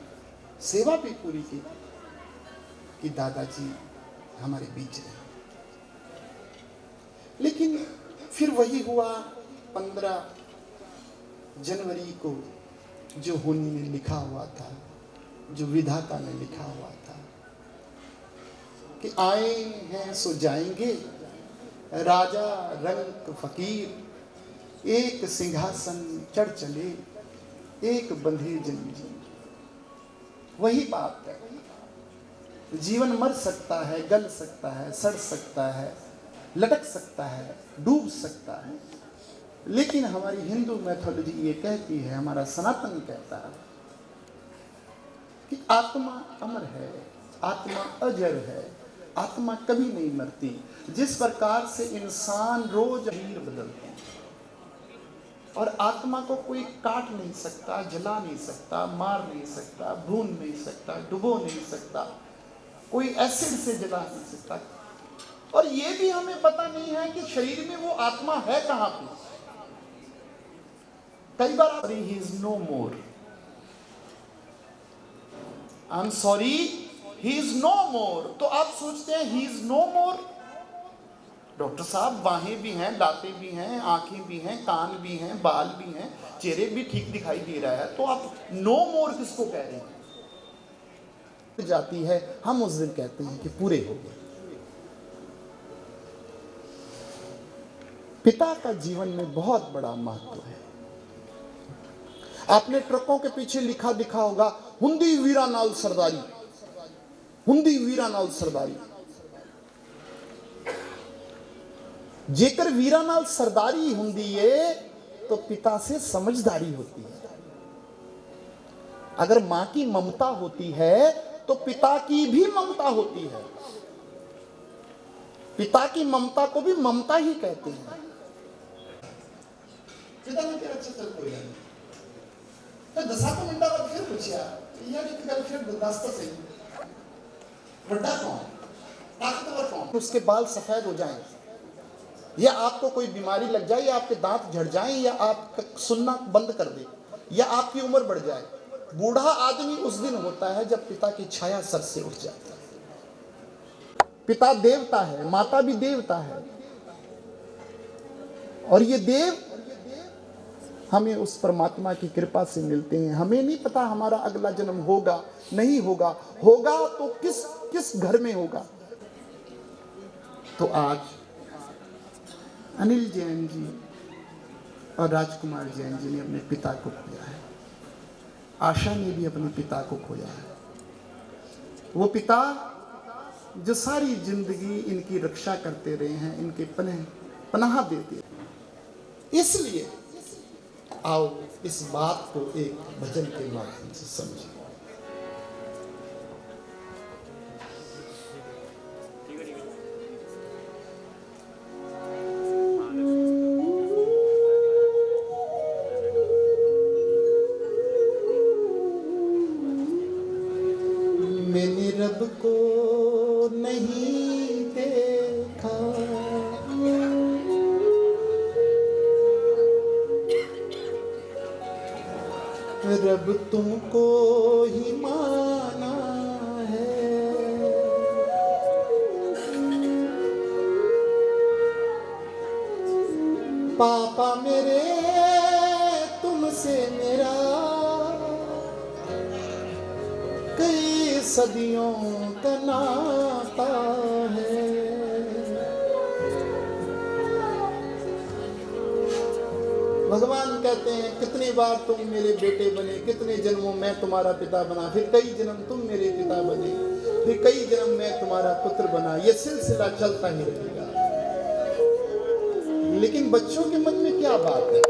सेवा भी पूरी की कि दादाजी हमारे बीच रहे। लेकिन फिर वही हुआ 15 जनवरी को, जो होने में लिखा हुआ था, जो विधाता ने लिखा हुआ था कि आए हैं सो जाएंगे, राजा रंक फकीर एक सिंहासन चढ़ चले, एक बंधे जंजीर। वही बात है, जीवन मर सकता है, गल सकता है, सड़ सकता है, लटक सकता है, डूब सकता है, लेकिन हमारी हिंदू मैथोलॉजी ये कहती है, हमारा सनातन कहता है कि आत्मा अमर है, आत्मा अजर है, आत्मा कभी नहीं मरती। जिस प्रकार से इंसान रोज शरीर बदलते हैं और आत्मा को कोई काट नहीं सकता, जला नहीं सकता, मार नहीं सकता, भून नहीं सकता, डुबो नहीं सकता, कोई एसिड से जला नहीं सकता, और ये भी हमें पता नहीं है कि शरीर में वो आत्मा है कहां पे। कई बार he is no more, I am sorry he is no more, तो आप सोचते हैं he is no more. Doctor साहब बाहें भी हैं, लाते भी हैं, आंखें भी हैं, कान भी हैं, बाल भी हैं, चेहरे भी ठीक दिखाई दे रहा है, तो आप नो मोर किसको कह रहे हैं? जाती है, हम उस दिन कहते हैं कि पूरे हो गए। पिता का जीवन में बहुत बड़ा महत्व है। आपने ट्रकों के पीछे लिखा दिखा होगा, हुंदी वीरा नाल सरदारी, हुंदी वीरा नाल सरदारी। जेकर वीरा नाल सरदारी हुंदी है तो पिता से समझदारी होती है। अगर मां की ममता होती है तो पिता की भी ममता होती है। पिता की ममता को भी ममता ही कहते हैं। पिता ने क्या अच्छा चल कोई नहीं, तो 10 मिनट बाद फिर पूछा यार एक गल फिर दस्ता सही, बड़ा कौन, ताकतवर कौन, उसके बाल सफेद हो जाएं, या आपको कोई बीमारी लग जाए, या आपके दांत झड़ जाएं, या आप सुनना बंद कर दे, या आपकी उम्र बढ़ जाए। बूढ़ा आदमी उस दिन होता है जब पिता की छाया सर से उठ जाती है। पिता देवता है, माता भी देवता है, और ये देव हमें उस परमात्मा की कृपा से मिलते हैं। हमें नहीं पता हमारा अगला जन्म होगा नहीं होगा, होगा तो किस घर में होगा। तो आज अनिल जैन जी और राजकुमार जैन जी ने अपने पिता को खोया है। आशा ने भी अपने पिता को खोया है। वो पिता जो सारी जिंदगी इनकी रक्षा करते रहे हैं, इनके पनाह देते रहे। इसलिए आओ इस बात को एक भजन के माध्यम से समझें। मैंने रब को नहीं देखा, रब तुमको ही माना है। पापा मेरे तुमसे मेरा कई सदियों का नाता है। भगवान कहते हैं कितनी बार तुम मेरे बेटे बने, कितने जन्मों में तुम्हारा पिता बना, फिर कई जन्म तुम मेरे पिता बने, फिर कई जन्म में तुम्हारा पुत्र बना। ये सिलसिला चलता ही रहेगा। लेकिन बच्चों के मन में क्या बात है?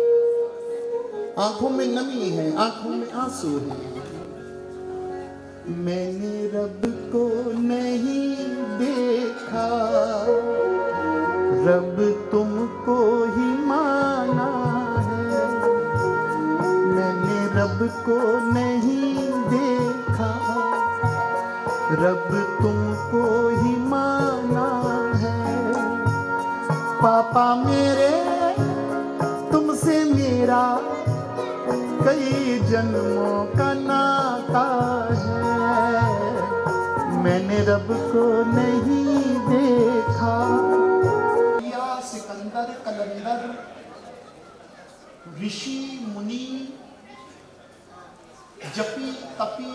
आंखों में नमी है, आंखों में आंसू है। मैंने रब को नहीं देखा, रब तुमको ही माना है। मैंने रब को नहीं देखा, रब तुमको ही माना है। पापा मेरे तुमसे मेरा कई जन्मों का नाता है। मैंने रब को नहीं देखा। या सिकंदर कलंदर ऋषि मुनि जपी तपी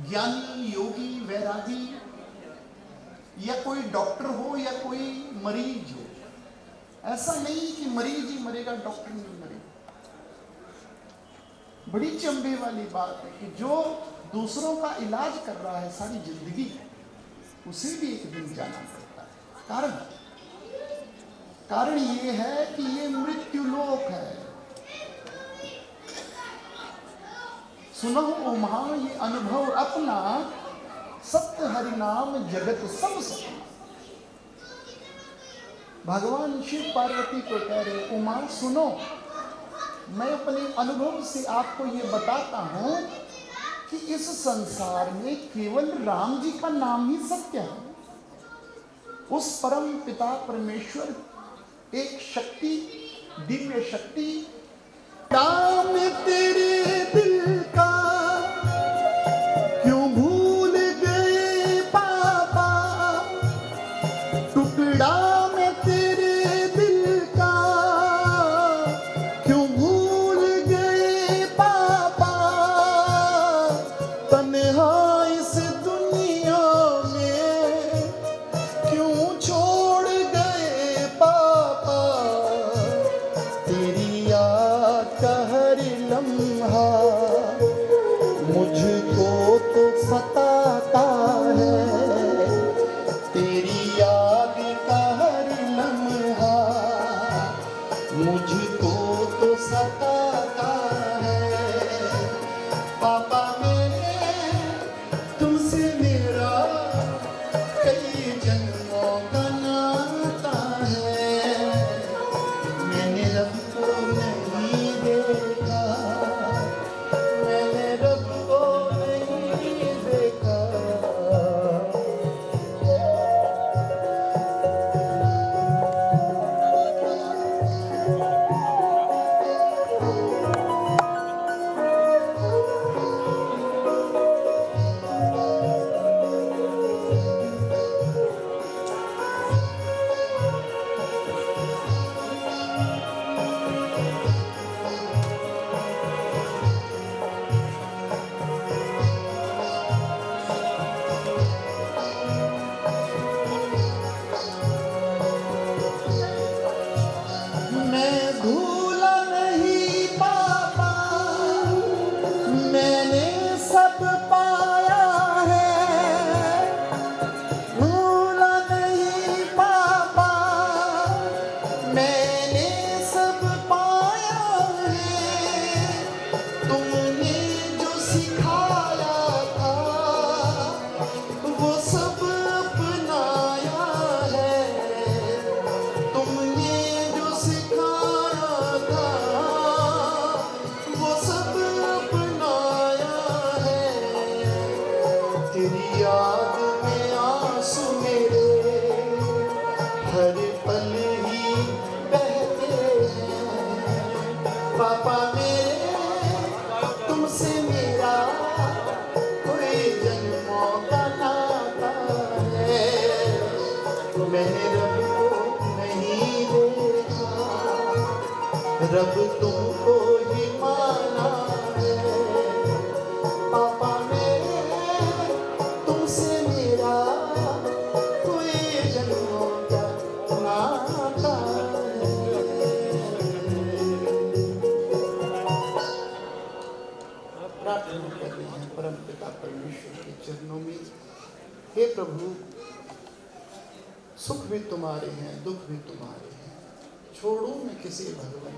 ज्ञानी योगी वैरागी, या कोई डॉक्टर हो या कोई मरीज हो, ऐसा नहीं कि मरीज ही मरेगा, डॉक्टर नहीं मरेगा। बड़ी चंबे वाली बात है कि जो दूसरों का इलाज कर रहा है सारी जिंदगी, उसे भी एक दिन जाना पड़ता है। कारण ये है कि ये मृत्यु लोक है। सुनो ओ महा ये अनुभव अपना, सत्य हरि नाम जगत सब सपना। भगवान शिव पार्वती को कह रहे, उमा सुनो, मैं अपने अनुभव से आपको ये बताता हूं कि इस संसार में केवल राम जी का नाम ही सत्य है। उस परम पिता परमेश्वर एक शक्ति, दिव्य शक्ति, नाम तेरे दिल का क्यों भूल गए पापा, टुकड़ा में तेरे दिल का क्यों भूल गए पापा, तन्हा इस दुनिया में क्यों छोड़ गए पापा, तेरी याद का हर लम्हा मुझको तो सताता है, तेरी याद का हर लम्हा मुझको तो सताता है। पापा मेरे तुमसे मेरा कई जन्मों का नाता है, मैंने रब को नहीं देखा, मैंने रब को नहीं देखा। मैं भूला नहीं पापा, मैंने सब पाया है, भूला नहीं पापा, मैंने सब पाया है, तुमने जो सिखाया था वो सब अपनाया है, तुमने जो सिखाया था वो सब अपनाया है, तेरी याद में आंसू मेरे हर पल ही बहते हैं। पापा मेरे तुमसे मेरा कोई जन्मों का नाता है, मैंने रब को नहीं देखा, रब तुमको ही माना है। पापा मेरे तुमसे मेरा कोई जन्मों का नाता है। प्रार्थना कर रहे हैं परम पिता परमेश्वर के चरणों में, हे प्रभु, सुख भी तुम्हारे हैं, दुख भी तुम्हारे हैं, छोड़ो न किसी भगवान,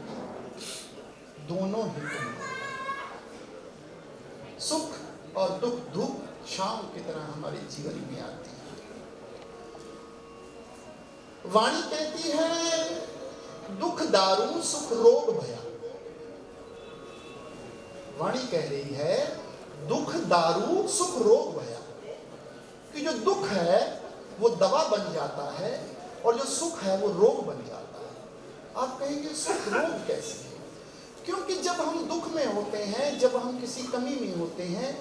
दोनों ही तुम्हारे। सुख और दुख धूप शाम की तरह हमारे जीवन में आती है। वाणी कहती है दुख दारू सुख रोग भया, वाणी कह रही है दुख दारू सुख रोग भया, कि जो दुख है वो दवा बन जाता है और जो सुख है वो रोग बन जाता है। आप कहेंगे सुख रोग कैसे? क्योंकि जब हम दुख में होते हैं, जब हम किसी कमी में होते हैं,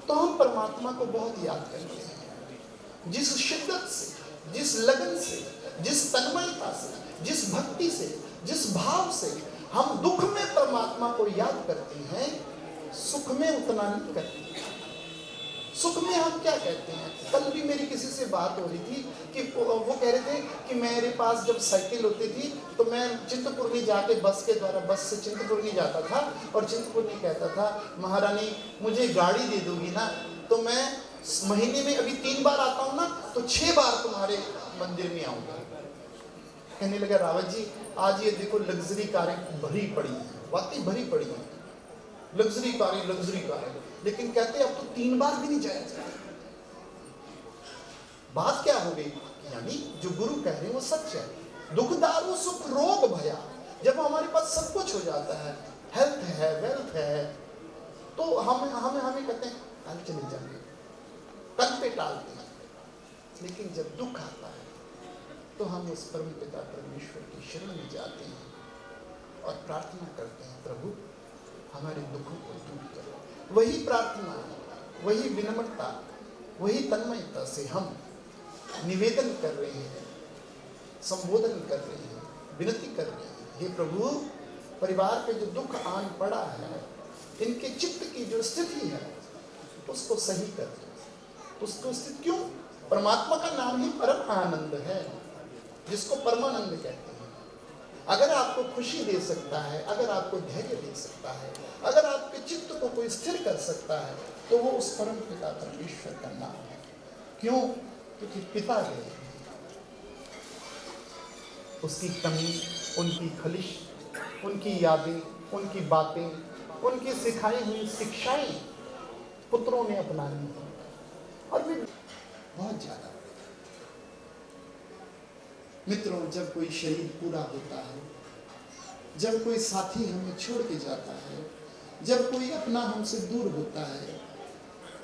तो हम परमात्मा को बहुत याद करते हैं। जिस शिद्दत से, जिस लगन से, जिस तन्मयता से, जिस भक्ति से, जिस भाव से हम दुख में परमात्मा को याद करते हैं, सुख में उतना नहीं करते। सुख में हम क्या कहते हैं? कल भी मेरी किसी से बात हो रही थी कि वो कह रहे थे कि मेरे पास जब साइकिल होती थी तो मैं चिंतपूर्णी जाके बस के द्वारा, बस से चिंतपूर्णी जाता था और चिंतपूर्णी कहता था, महारानी मुझे गाड़ी दे दोगी ना तो मैं महीने में अभी 3 बार आता हूँ ना तो 6 बार तुम्हारे मंदिर में आऊँगा। कहने लगा, रावत जी आज ये देखो लग्जरी कारें भरी पड़ी हैं, वाकई भरी पड़ी हैं, लग्जरी कारें, लेकिन कहते अब तो 3 बार भी नहीं जाया जाता। बात क्या हो गई? यानी जो गुरु कह रहे हैं वो सच है। दुख दारू सुख रोग भया, जब हमारे पास सब कुछ हो जाता है, हेल्थ है, वेल्थ है, तो हमें कहते हैं कल चले जाएंगे, कल पे टालते हैं। लेकिन जब दुख आता है तो हम उस परम पिता परमेश्वर की शरण में जाते हैं और प्रार्थना करते हैं, प्रभु हमारे दुखों को दूर करो। वही प्रार्थना, वही विनम्रता, वही तन्मयता से हम निवेदन कर रहे हैं, संबोधन कर रहे हैं, विनती कर रहे हैं, हे प्रभु परिवार पे जो दुख आन पड़ा है, इनके चित्त की जो स्थिति है उसको सही कर दो। उसको स्थिति क्यों? परमात्मा का नाम ही परम आनंद है, जिसको परमानंद कहते हैं। अगर आपको खुशी दे सकता है, अगर आपको धैर्य दे सकता है, अगर आपके चित्त को कोई स्थिर कर सकता है तो वो उस परम पिता परमेश्वर का नाम है। क्यों? क्योंकि पिता गए, उसकी कमी, उनकी खलिश, उनकी यादें, उनकी बातें, उनकी सिखाई हुई शिक्षाएं पुत्रों ने अपनानी है और भी बहुत ज्यादा। मित्रों, जब कोई शरीर पूरा होता है, जब कोई साथी हमें छोड़ के जाता है, जब कोई अपना हमसे दूर होता है,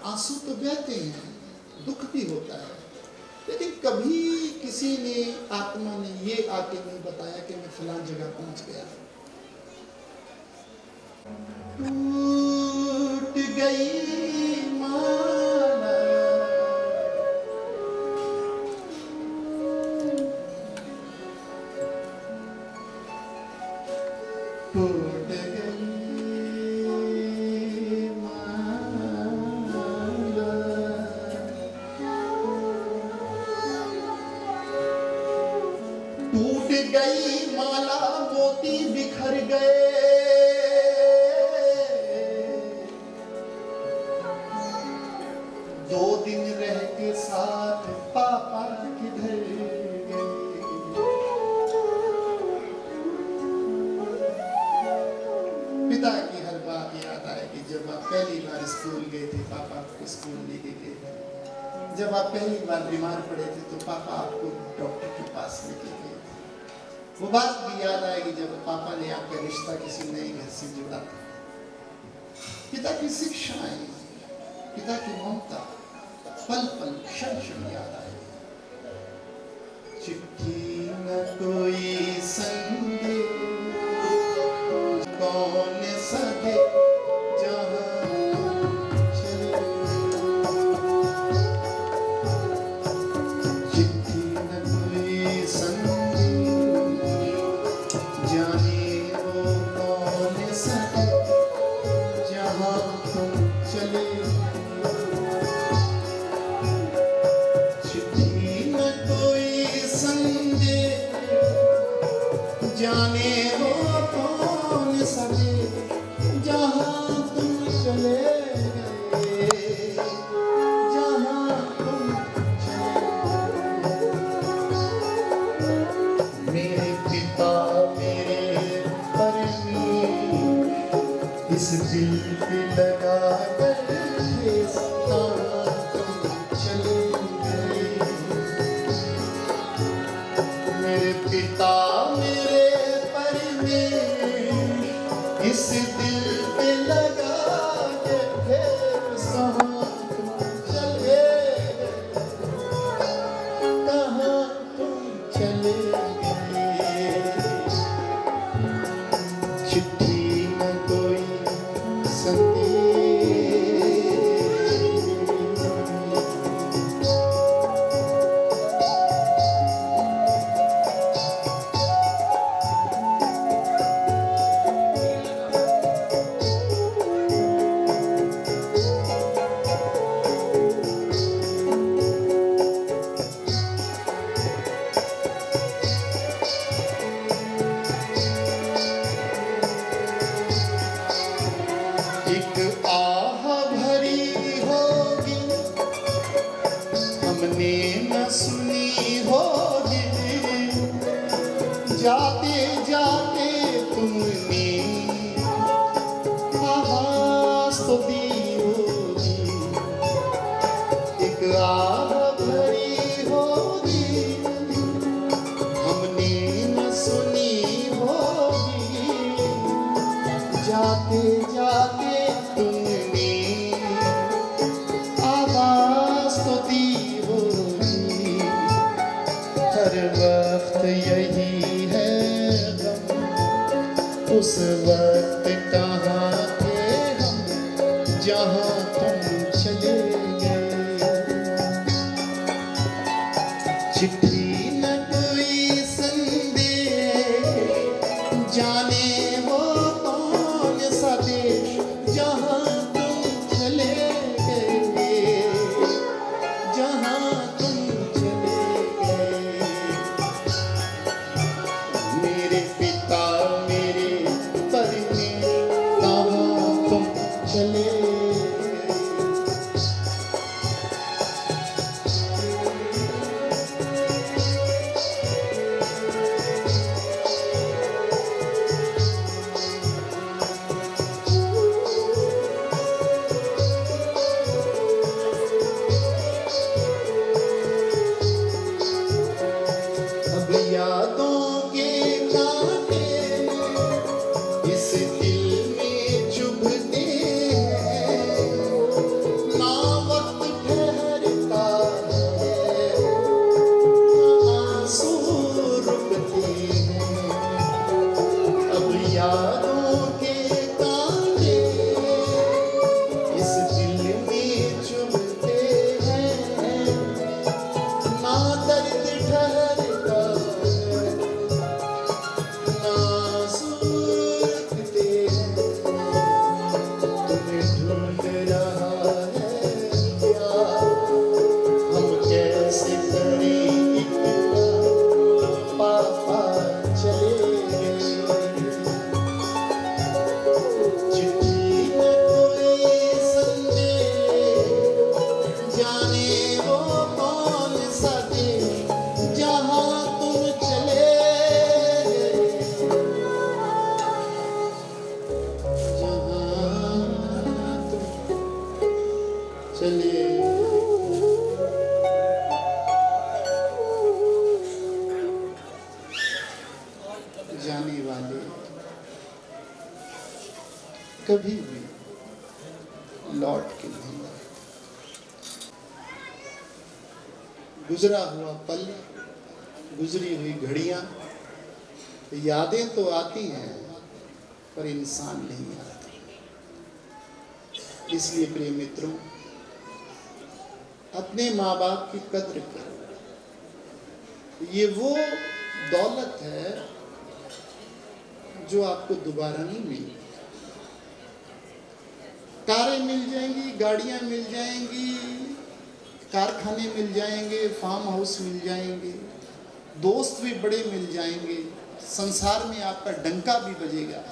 आंसू तो बहते हैं, दुख भी होता है, लेकिन कभी किसी ने, आत्मा ने ये आके नहीं बताया कि मैं फलां जगह पहुंच गया। टूट गई माला, टूट गई माला, टूट गई माला, मोती बिखर गए, दो दिन रह के साथ पापा किधर गए। पिता की हर बात याद आएगी। जब आप पहली बार स्कूल गए थे, पापा आपको स्कूल लेके गए थे। जब आप पहली बार बीमार पड़े थे तो पापा आपको डॉक्टर के पास लेके गए थे। वो बात भी याद आएगी जब पापा ने आपका रिश्ता किसी नए घर से जोड़ा था। पिता की शिक्षाएं, पिता की ममता पल पल क्षण क्षण याद आए। चिट्ठी न कोई संदेश, कौन सके जहां चले, चिट्ठी न कोई संदेश, जाने वो कौन सके जहां तुम चले। जाने वो कौन सके जहां तुम चले गए, जहां तुम चले गए। मेरे पिता मेरे परमेश्वर, इस दिल पे लगा कर तुम चले गए। मेरे पिता इस दिल पे लगा के फिर कहाँ तुम चले गए, कहाँ तुम चले गए। चिट्ठी में कोई संदेश, जाते जाते तुमने आवाज तो दी होगी, एक आह भरी होगी, हमने न सुनी होगी। जाते जाते तुमने आवाज तो दी होगी, हर वक्त यही है गम, उस वक्त कहाँ थे हम जहाँ तुम चले गए। चिट्ठी न कोई संदेश, जाने वो कौन सा देश जहाँ तुम चले गए, जहाँ तुम चले गए। मेरे पिता मेरे परमेश कहाँ तुम चले गए। अब यादों के कांटे इस दिल में चुभते हैं, ना वक्त ठहरता है, ना आंसू रुकते हैं। अब यादों के कांटे इस दिल में चुभते हैं, ना दर्द ठहरता है, ना सूरते हैं। तुम्हें ढूंढ रहा है प्यार, हम कैसे करें इकरार, पापा चले गए। चिट्ठी न कोई संदेश, जाने वो कौन सा देश जहाँ तुम चले गए, जहाँ तुम चले गए। जाने वाले कभी भी लौट के नहीं आए। गुजरा हुआ पल, गुजरी हुई घड़ियां, यादें तो आती हैं पर इंसान नहीं आते। इसलिए प्रिय मित्रों, अपने माँ बाप की कद्र करो। ये वो दौलत है जो आपको दोबारा नहीं मिलेगी। कारें मिल जाएंगी, गाड़ियां मिल जाएंगी, कारखाने मिल जाएंगे, फार्म हाउस मिल जाएंगे, दोस्त भी बड़े मिल जाएंगे, संसार में आपका डंका भी बजेगा,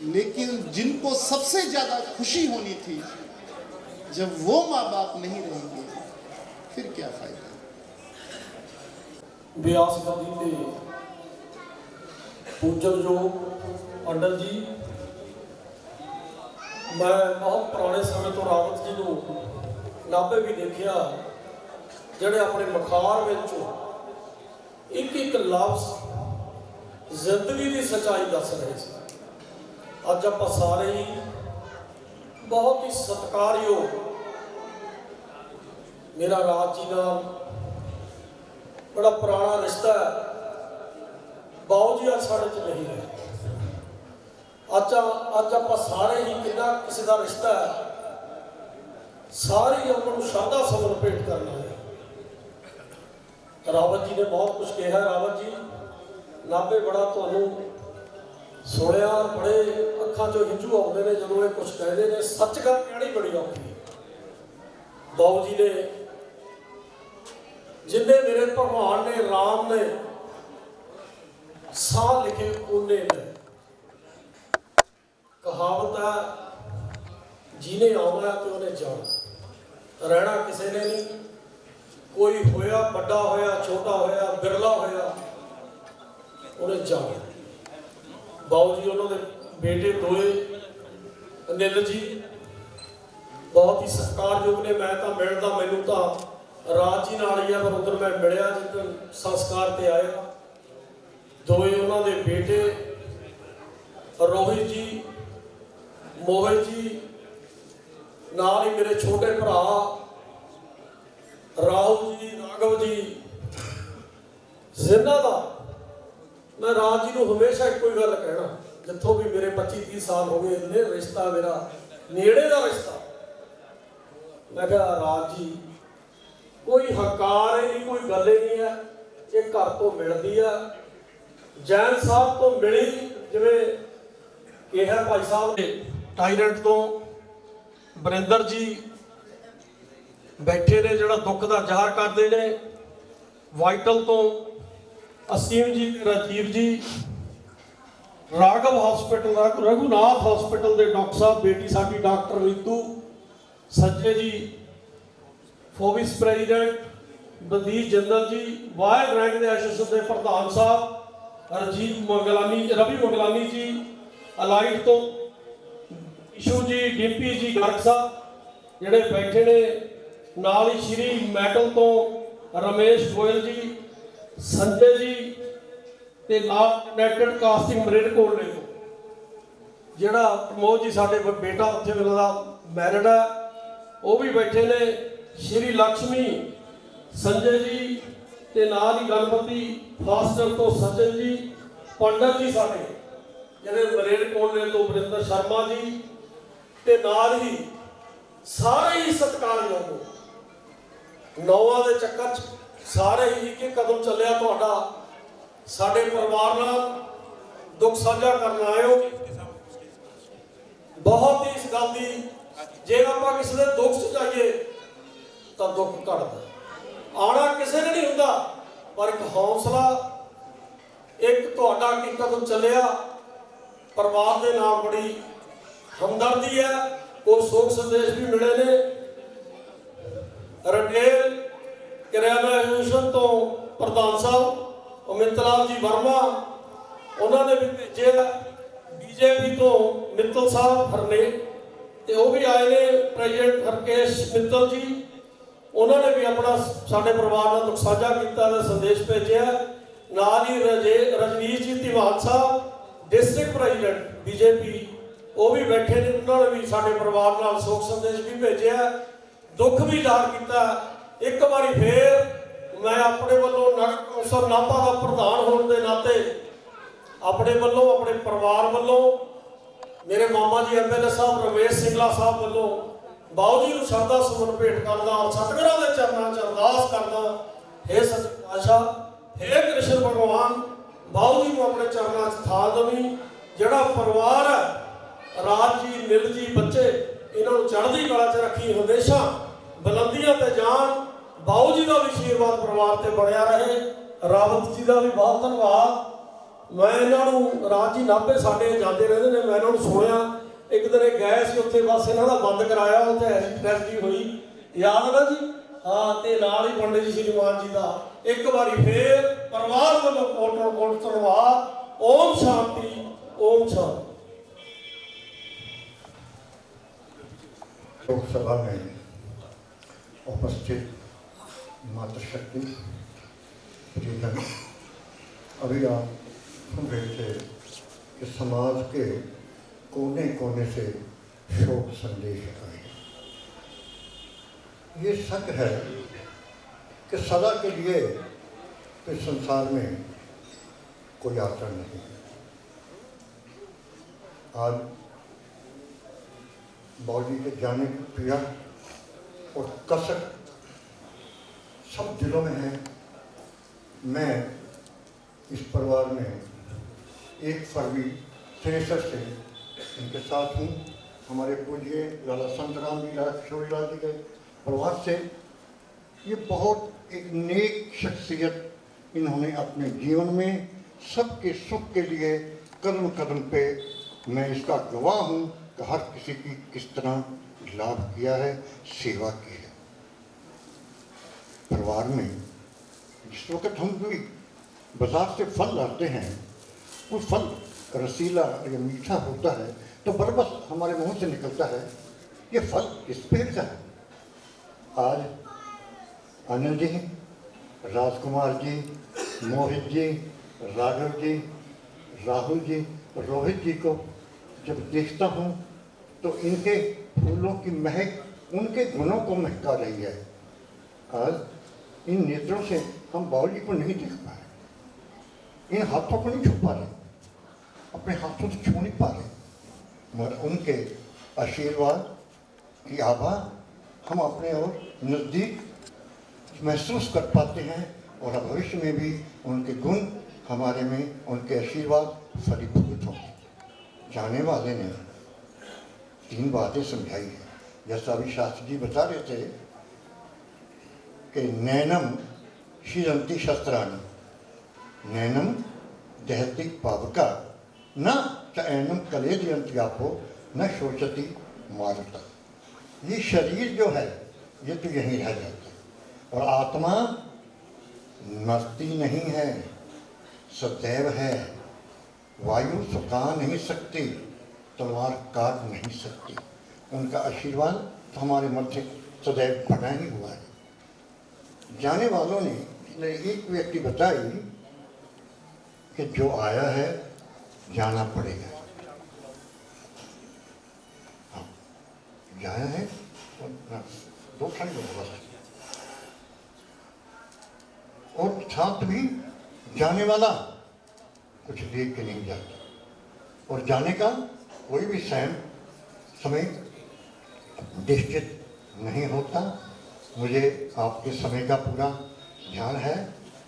लेकिन जिनको सबसे ज्यादा खुशी होनी थी, जब वो माँ बाप नहीं रहेंगे फिर क्या फायदा। व्यास गद्दी ते पूजनयोग पंडित जी, मैं बहुत पुराने समय तो रावत जी को नाभे भी देखिया, ਜਿਹੜੇ ਆਪਣੇ ਮਖਾਰ ਵਿੱਚ ਇੱਕ ਇੱਕ ਲਫ਼ਜ਼ ਜ਼ਿੰਦਗੀ ਦੀ ਸੱਚਾਈ ਦੱਸ ਰਹੇ ਸੀ। ਅੱਜ ਆਪਾਂ ਸਾਰੇ ਹੀ ਬਹੁਤ ਹੀ ਸਤਿਕਾਰਯੋਗ ਮੇਰਾ ਰਾਜ ਜੀ ਨਾਲ ਬੜਾ ਪੁਰਾਣਾ ਰਿਸ਼ਤਾ ਹੈ। ਬਾਊ ਜੀ ਅੱਜ ਸਾਡੇ 'ਚ ਨਹੀਂ ਰਹੇ। ਅੱਜ ਆਪਾਂ ਸਾਰੇ ਹੀ ਕਿੰਨਾ ਕਿਸੇ ਦਾ ਰਿਸ਼ਤਾ ਹੈ, ਸਾਰੀ ਉਹਨਾਂ ਨੂੰ ਸ਼ਰਧਾ ਸਮਰਪਿਤ ਭੇਟ ਕਰਨਾ ਹੈ। ਰਾਵਤ ਜੀ ਨੇ ਬਹੁਤ ਕੁਝ ਕਿਹਾ। ਰਾਵਤ ਜੀ ਨਾਭੇ ਬੜਾ ਤੁਹਾਨੂੰ ਸੁਣਿਆ, ਬੜੇ ਅੱਖਾਂ 'ਚੋਂ ਹੰਝੂ ਆਉਂਦੇ ਨੇ ਜਦੋਂ ਇਹ ਕੁਝ ਕਹਿੰਦੇ ਨੇ। ਸੱਚ ਗੱਲ ਕਹਿਣੀ ਬੜੀ ਔਖੀ ਹੈ। ਬਾਊ ਜੀ ਨੇ ਜਿੰਨੇ ਮੇਰੇ ਭਗਵਾਨ ਨੇ, ਰਾਮ ਨੇ ਸਾਹ ਲਿਖੇ ਉਹਨੇ ਨੇ। ਕਹਾਵਤ ਹੈ, ਜਿਹਨੇ ਆਉਣਾ ਤੇ ਉਹਨੇ ਜਾਣਾ, ਰਹਿਣਾ ਕਿਸੇ ਨੇ ਨਹੀਂ। ਕੋਈ ਹੋਇਆ ਵੱਡਾ ਹੋਇਆ, ਛੋਟਾ ਹੋਇਆ, ਬਿਰਲਾ ਹੋਇਆ, ਉਹਨੇ ਜਾਣਿਆ। ਬਾਊ ਜੀ ਉਹਨਾਂ ਦੇ ਬੇਟੇ ਦੋਏ ਅਨਿਲ ਜੀ ਬਹੁਤ ਹੀ ਸਤਿਕਾਰਯੋਗ ਨੇ। ਮੈਂ ਤਾਂ ਮਿਲਦਾ ਮੈਨੂੰ ਤਾਂ ਰਾਜ ਜੀ ਨਾਲ ਹੀ ਆ, ਪਰ ਉਧਰ ਮੈਂ ਮਿਲਿਆ ਜਿੱਦਣ ਸੰਸਕਾਰ ਤੇ ਆਇਆ। ਦੋਏ ਉਹਨਾਂ ਦੇ ਬੇਟੇ ਰੋਹਿਤ ਜੀ, ਮੋਹਿਤ ਜੀ, ਨਾਲ ਹੀ ਮੇਰੇ ਛੋਟੇ ਭਰਾ ਰਾਹੁਲ ਜੀ, ਰਾਘਵ ਜੀ, ਜਿਨ੍ਹਾਂ ਦਾ ਮੈਂ ਰਾਜ ਜੀ ਨੂੰ ਹਮੇਸ਼ਾ ਇੱਕੋ ਹੀ ਗੱਲ ਕਹਿਣਾ, ਜਿੱਥੋਂ ਵੀ ਮੇਰੇ 25-30 ਸਾਲ ਹੋ ਗਏ ਇੰਨੇ ਰਿਸ਼ਤਾ ਮੇਰਾ ਨੇੜੇ ਦਾ ਰਿਸ਼ਤਾ। ਮੈਂ ਕਿਹਾ ਰਾਜ ਜੀ ਕੋਈ ਹੰਕਾਰ ਹੀ ਨਹੀਂ, ਕੋਈ ਗੱਲ ਹੀ ਨਹੀਂ ਹੈ, ਇਹ ਘਰ ਤੋਂ ਮਿਲਦੀ ਆ। ਜੈਨ ਸਾਹਿਬ ਤੋਂ ਮਿਲੀ, ਜਿਵੇਂ ਕਿਹਾ ਭਾਈ ਸਾਹਿਬ ਨੇ, ਟਾਇਲੈਂਟ ਤੋਂ ਵਰਿੰਦਰ ਜੀ ਬੈਠੇ ਨੇ ਜਿਹੜਾ ਦੁੱਖ ਦਾ ਜ਼ਾਹਰ ਕਰਦੇ ਨੇ। ਵਾਈਟਲ ਤੋਂ ਅਸੀਮ ਜੀ, ਰਾਜੀਵ ਜੀ, ਰਾਘਵ ਹਸਪੀਟਲ ਦਾ ਰਘੁਨਾਥ ਹਸਪੀਟਲ ਦੇ ਡਾਕਟਰ ਸਾਹਿਬ, ਬੇਟੀ ਸਾਡੀ ਡਾਕਟਰ ਰੀਤੂ, ਸੰਜੇ ਜੀ ਫੋਬਿਸ ਪ੍ਰੈਜ਼ੀਡੈਂਟ, ਬਲਦੀਪ ਜਿੰਦਲ ਜੀ, ਵਾਇਰ ਰੈਂਕ ਦੇ ਐਸੋਸੀਏਸ਼ਨ ਦੇ ਪ੍ਰਧਾਨ ਸਾਹਿਬ, ਰਵੀ ਮੰਗਲਾਨੀ ਜੀ, ਅਲਾਈਟ ਤੋਂ ਇਸ਼ੂ ਜੀ, ਡਿੰਪੀ ਜੀ ਗਰਗ ਸਾਹਿਬ ਜਿਹੜੇ ਬੈਠੇ ਨੇ, ਨਾਲ ਹੀ ਸ਼੍ਰੀ ਮੈਟਲ ਤੋਂ ਰਮੇਸ਼ ਗੋਇਲ ਜੀ, ਸੰਜੇ ਜੀ, ਤੇ ਨਾਲ ਕਨੈਕਟਡ ਕਾਸਟਿੰਗ ਮਰੇਡਕੋਟਲੇ ਤੋਂ ਜਿਹੜਾ ਪ੍ਰਮੋਦ ਜੀ ਸਾਡੇ ਬੇਟਾ ਉੱਥੇ ਮੇਰਾ ਦਾ ਮੈਰਿਡ ਹੈ, ਉਹ ਵੀ ਬੈਠੇ ਨੇ। ਸ਼੍ਰੀ ਲక్ష్ਮੀ, ਸੰਜੇ ਜੀ, ਤੇ ਨਾਲ ਹੀ ਗਣਪਤੀ ਫਾਸਟਰ ਤੋਂ ਸਚਨ ਜੀ, ਪੰਡਤ ਜੀ ਸਾਡੇ ਜਿਹੜੇ ਮਰੇਡਕੋਟਲੇ ਤੋਂ ਵਰਿੰਦਰ ਸ਼ਰਮਾ ਜੀ, ਤੇ ਨਾਲ ਹੀ ਸਾਰੇ ਹੀ ਸਤਿਕਾਰਯੋਗ ਨੌਵਾਂ ਦੇ ਚੱਕਰ 'ਚ ਸਾਰੇ ਹੀ ਇੱਕ ਕਦਮ ਚੱਲਿਆ ਤੁਹਾਡਾ। ਸਾਡੇ ਪਰਿਵਾਰ ਨਾਲ ਦੁੱਖ ਸਾਂਝਾ ਕਰਨ ਆਏ ਹੋ। ਬਹੁਤ ਹੀ ਇਸ ਗੱਲ ਦੀ, ਜੇ ਆਪਾਂ ਕਿਸੇ ਦੇ ਦੁੱਖ 'ਚ ਜਾਈਏ ਤਾਂ ਦੁੱਖ ਘਟਦਾ। ਆਉਣਾ ਕਿਸੇ ਨੇ ਨਹੀਂ ਹੁੰਦਾ, ਪਰ ਇੱਕ ਹੌਸਲਾ, ਇੱਕ ਤੁਹਾਡਾ ਕੀ ਕਦਮ ਚੱਲਿਆ, ਪਰਿਵਾਰ ਦੇ ਨਾਲ ਬੜੀ ਹਮਦਰਦੀ ਹੈ। ਕੋਈ ਸੋਗ ਸੰਦੇਸ਼ ਵੀ ਮਿਲੇ ਨੇ। ਰਿਟੇਲ ਕਿਰਿਆਨਾ ਐਸੋਸੀਏਸ਼ਨ ਤੋਂ ਪ੍ਰਧਾਨ ਸਾਹਿਬ ਅਮਿਤ ਲਾਲ ਜੀ ਵਰਮਾ, ਉਹਨਾਂ ਨੇ ਵੀ ਭੇਜਿਆ। ਬੀਜੇਪੀ ਤੋਂ ਮਿੱਤਲ ਸਾਹਿਬ ਹਰਨੇ, ਤੇ ਉਹ ਵੀ ਆਏ ਨੇ। ਪ੍ਰੈਜ਼ੀਡੈਂਟ ਹਰਕੇਸ਼ ਮਿੱਤਲ ਜੀ, ਉਹਨਾਂ ਨੇ ਵੀ ਆਪਣਾ ਸਾਡੇ ਪਰਿਵਾਰ ਨਾਲ ਦੁੱਖ ਸਾਂਝਾ ਕੀਤਾ ਤੇ ਸੰਦੇਸ਼ ਭੇਜਿਆ। ਨਾਲ ਹੀ ਰਜਨੀਸ਼ ਜੀ ਧੀਵਾਨ ਸਾਹਿਬ, ਡਿਸਟ੍ਰਿਕਟ ਪ੍ਰੈਜ਼ੀਡੈਂਟ ਬੀਜੇਪੀ, ਉਹ ਵੀ ਬੈਠੇ ਨੇ। ਉਹਨਾਂ ਨੇ ਵੀ ਸਾਡੇ ਪਰਿਵਾਰ ਨਾਲ ਸੋਗ ਸੰਦੇਸ਼ ਵੀ ਭੇਜਿਆ, ਦੁੱਖ ਵੀ ਜ਼ਾਹਰ ਕੀਤਾ। ਇੱਕ ਵਾਰੀ ਫੇਰ ਮੈਂ ਆਪਣੇ ਵੱਲੋਂ ਨਗਰ ਕੌਂਸਲ ਨਾਭਾ ਦਾ ਪ੍ਰਧਾਨ ਹੋਣ ਦੇ ਨਾਤੇ, ਆਪਣੇ ਵੱਲੋਂ, ਆਪਣੇ ਪਰਿਵਾਰ ਵੱਲੋਂ, ਮੇਰੇ ਮਾਮਾ ਜੀ ਐਮਐਲਏ ਸਾਹਿਬ ਰਮੇਸ਼ ਸਿੰਘਲਾ ਸਾਹਿਬ ਵੱਲੋਂ ਬਾਊ ਜੀ ਨੂੰ ਸ਼ਰਧਾ ਸੁਮਨ ਭੇਟ ਕਰਦਾ ਔਰ ਸਤਿਗੁਰਾਂ ਦੇ ਚਰਨਾਂ 'ਚ ਅਰਦਾਸ ਕਰਦਾ, ਹੇ ਸੱਚੇ ਪਾਤਸ਼ਾਹ, ਹੇ ਕ੍ਰਿਸ਼ਨ ਭਗਵਾਨ, ਬਾਊ ਜੀ ਨੂੰ ਆਪਣੇ ਚਰਨਾਂ 'ਚ ਥਾਂ ਦੇਵੀਂ। ਜਿਹੜਾ ਪਰਿਵਾਰ ਹੈ, ਰਾਜ ਜੀ, ਨਿਲ ਜੀ, ਬੱਚੇ, ਇਹਨਾਂ ਨੂੰ ਚੜ੍ਹਦੀ ਕਲਾ 'ਚ ਰੱਖੀ, ਹਮੇਸ਼ਾ ਬੁਲੰਦੀਆਂ ਤੇ ਜਾਣ। ਬਾਊ ਜੀ ਦਾ ਵੀ ਆਸ਼ੀਰਵਾਦ ਪਰਿਵਾਰ ਤੇ ਬਣਿਆ ਰਹੇ। ਰਾਵਤ ਜੀ ਦਾ ਵੀ ਬਹੁਤ ਧੰਨਵਾਦ। ਮੈਂ ਇਹਨਾਂ ਨੂੰ, ਰਾਜ ਜੀ ਨਾਭੇ ਸਾਡੇ ਜਾਂਦੇ ਰਹਿੰਦੇ ਨੇ, ਮੈਂ ਇਹਨਾਂ ਨੂੰ ਸੁਣਿਆ। ਇੱਕ ਦਿਨ ਇਹ ਗਏ ਸੀ ਉੱਥੇ, ਬਸ ਇਹਨਾਂ ਦਾ ਬੰਦ ਕਰਾਇਆ, ਉੱਥੇ ਐਸੀ ਹੋਈ, ਯਾਦ ਹੈ ਨਾ ਜੀ? ਹਾਂ, ਤੇ ਨਾਲ ਹੀ ਪੰਡਿਤ ਜੀ ਸ਼੍ਰੀਮਾਨ ਜੀ ਦਾ ਇੱਕ ਵਾਰੀ ਫੇਰ ਪਰਿਵਾਰ ਵੱਲੋਂ ਕੋਟ ਧੰਨਵਾਦ। ਓਮ ਸ਼ਾਂਤੀ, ਓਮ ਸ਼ਾਂਤੀ। लोकसभा में उपस्थित मातृशक्ति प्रियजन, अभी आप सुन रहे थे कि समाज के कोने कोने से शोक संदेश आए। ये सच है कि सदा के लिए इस संसार में कोई आशा नहीं है। आज बाबूजी के जाने की पीड़ा और कसक सब दिलों में है। मैं इस परिवार में 1 फरवरी 63 से इनके साथ हूँ। हमारे पूज्य लाला संतराम जी, लाला किशोरीलाल जी के परिवार से। ये बहुत एक नेक शख्सियत इन्होंने अपने जीवन में सबके सुख के लिए कदम कदम पे, मैं इसका गवाह हूँ कि हर किसी की किस तरह लाभ किया है, सेवा की है। परिवार में जिस वक्त हम भी बाजार से फल लाते हैं कोई फल रसीला या मीठा होता है तो बरबस हमारे मुंह से निकलता है, ये फल किस पेड़ का है। आज आनंद जी, राजकुमार जी, मोहित जी, राघव जी, राहुल जी, रोहित जी को जब देखता हूँ तो इनके फूलों की महक उनके गुणों को महका रही है। आज इन नेत्रों से हम बाबू जी को नहीं देख पा रहे, इन हाथों को नहीं छू पा रहे, अपने हाथों से छू नहीं पा रहे, मगर उनके आशीर्वाद की आभा हम अपने और नज़दीक महसूस कर पाते हैं और भविष्य में भी उनके गुण हमारे में, उनके आशीर्वाद फलीभूत होंगे। जाने वाले ने 3 बातें समझाई हैं, जैसा अभी शास्त्री जी बता रहे थे कि नैनम शिरंती शस्त्राणी, नैनम दहती पावका, न च ऐनम कलेदयंत्यापो न शोचती मारुता। ये शरीर जो है ये तो यहीं रह जाता है और आत्मा मरती नहीं है, सदैव है। वायु सुखा नहीं सकती, तलवार काट नहीं सकती, उनका आशीर्वाद तो हमारे मध्य सदैव बना ही हुआ है। जाने वालों ने एक व्यक्ति बताई कि जो आया है जाना पड़ेगा। हाँ, जाया है और 2 ठंड बस, और साथ भी जाने वाला कुछ देख के नहीं जाता, और जाने का कोई भी समय निश्चित नहीं होता। मुझे आपके समय का पूरा ध्यान है,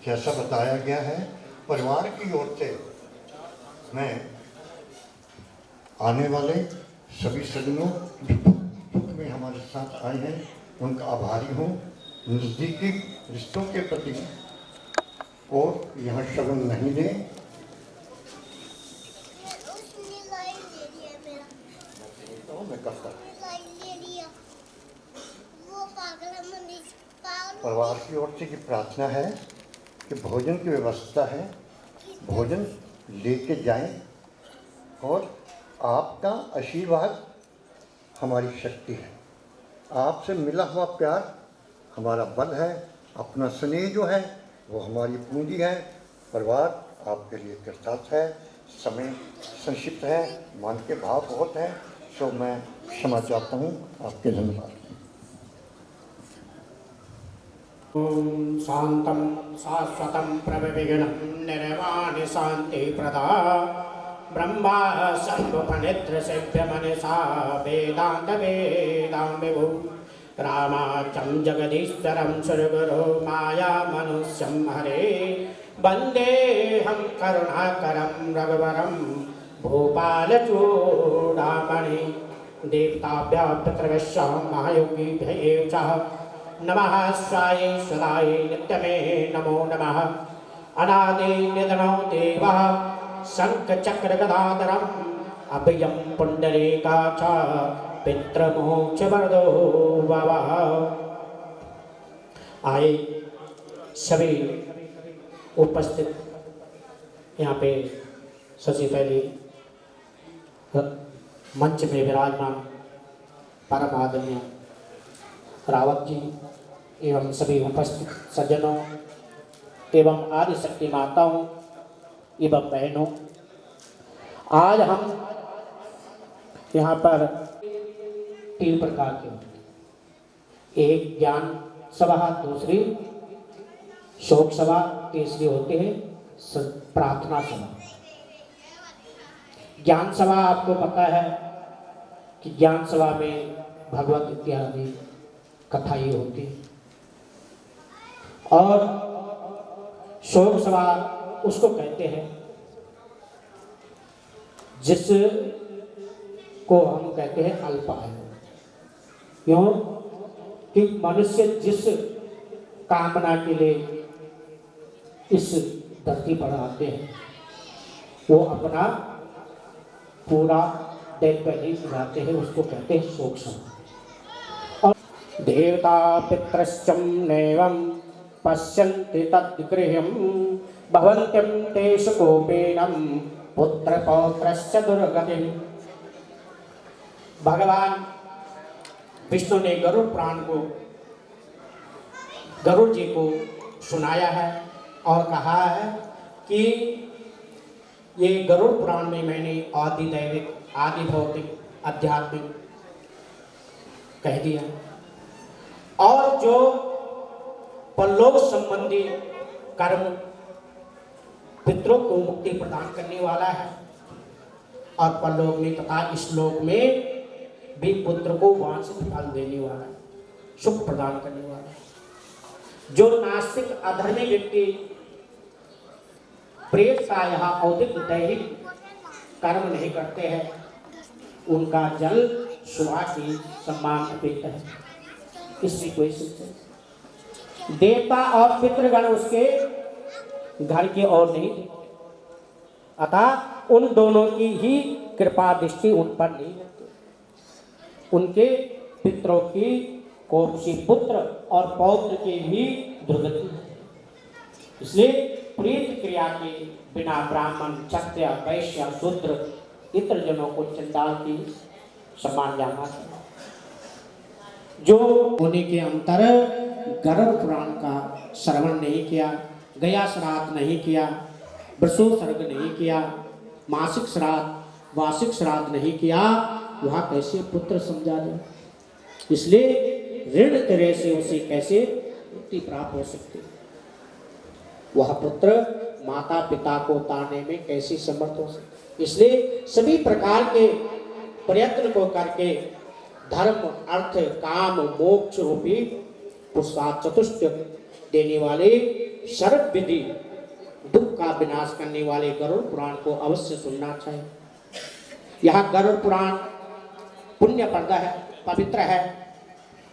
जैसा बताया गया है। परिवार की ओर से मैं आने वाले सभी सज्जनों जो दुख में हमारे साथ आए हैं उनका आभारी हूँ। नज़दीकी रिश्तों के प्रति और यहाँ शगुन नहीं दें। तो मैं करता परिवार की ओर से की प्रार्थना है कि भोजन की व्यवस्था है, भोजन लेके जाएं और आपका आशीर्वाद हमारी शक्ति है, आपसे मिला हुआ प्यार हमारा बल है, अपना स्नेह जो है वो हमारी पूंजी है। परिवार आपके लिए कृतज्ञ है। समय संक्षिप्त है, मन के भाव बहुत हैं, सो मैं क्षमा चाहता हूँ। आपके धन्यवाद। ॐ शान्तं शाश्वतं प्रविघ्नं निर्वाणि शान्तिप्रदा ब्रह्मा सर्वोपनिद्रसेव्यमनसा वेदान्तवेदां विभु रामाचं जगदीश्वरं सुरगुरो मायामनुष्यं हरे वन्देऽहं करुणाकरं रघुवरं भूपालचूडामणि देवताभ्यः पितृभ्यः महायोगिभ्यः च नमः स्वाय सदाय नित्यमे नमो नमः। अनादिनिधनो देवः शङ्खचक्रगदाधरम् अभयं पुण्डरीकाक्ष पितृमोक्षवरदो भवः। आए सभी उपस्थित यहाँ पे सबसे पहले मंच में विराजमान परम आदरणीय रावत जी एवं सभी उपस्थित सज्जनों एवं आदि शक्ति माताओं एवं बहनों, आज हम यहाँ पर 3 प्रकार के होते हैं। एक ज्ञान सभा, दूसरी शोक सभा, तीसरी होते हैं प्रार्थना सभा। ज्ञान सभा आपको पता है कि ज्ञान सभा में भगवत इत्यादि कथाएं होती है, और शोक सभा उसको कहते हैं जिस को हम कहते हैं अल्पायु। क्यों कि मनुष्य जिस कामना के लिए इस धरती पर आते हैं वो अपना पूरा दिन पहले निभाते हैं, उसको कहते हैं शोक सभा। और देवता पितृश्चम नैवं पश्यन्ति तद्गृह्यं भवन्त्यं तेषु कोपेनं पुत्र पौत्रश्च दुर्गतिम्। भगवान विष्णु ने गरुड़ पुराण को गरुड़ जी को सुनाया है और कहा है कि ये गरुड़ पुराण में मैंने आदि दैविक, आदि भौतिक, आध्यात्मिक कह दिया। और जो परलोक संबंधी कर्म पितरों को मुक्ति प्रदान करने वाला है और परलोक में तथा इस लोक में भी पुत्र को वांछित फल देने वाला है, सुख प्रदान करने वाला है। जो नास्तिक अधर्मी व्यक्ति प्रेत का यह औदिक दैहिक कर्म नहीं करते हैं, उनका जल सुहा की सम्मान अपेक्षा है। इसमें कोई शिक्षा देवता और पितृगण उसके घर की ओर नहीं थे, अतः उन दोनों की ही कृपा दृष्टि उन पर नहीं रहती। उनके पितरों की कोपसी पुत्र और पौत्र की भी दुर्गति है। इसलिए प्रीत क्रिया के बिना ब्राह्मण, क्षत्रिय, वैश्य, शूद्र इतर जनों को चंडाल की समान जाना चाहिए। जो होने के अंतर गरुड़ पुराण का श्रवण नहीं किया, गया श्राद्ध नहीं किया, वृषोत्सर्ग नहीं किया, मासिक श्राद्ध, वार्षिक श्राद्ध नहीं किया, वहाँ कैसे पुत्र समझा जाए। इसलिए ऋण तरह से उसे कैसे मुक्ति प्राप्त हो सकती, वह पुत्र माता पिता को तारने में कैसे समर्थ हो सकते। इसलिए सभी प्रकार के प्रयत्न को करके धर्म, अर्थ, काम, मोक्ष रूपी पुरुषार्थ चतुष्ट देने वाले सर्व विधि दुख का विनाश करने वाले गरुड़ पुराण को अवश्य सुनना चाहिए। यह गरुड़ पुराण पुण्यप्रद है, पवित्र है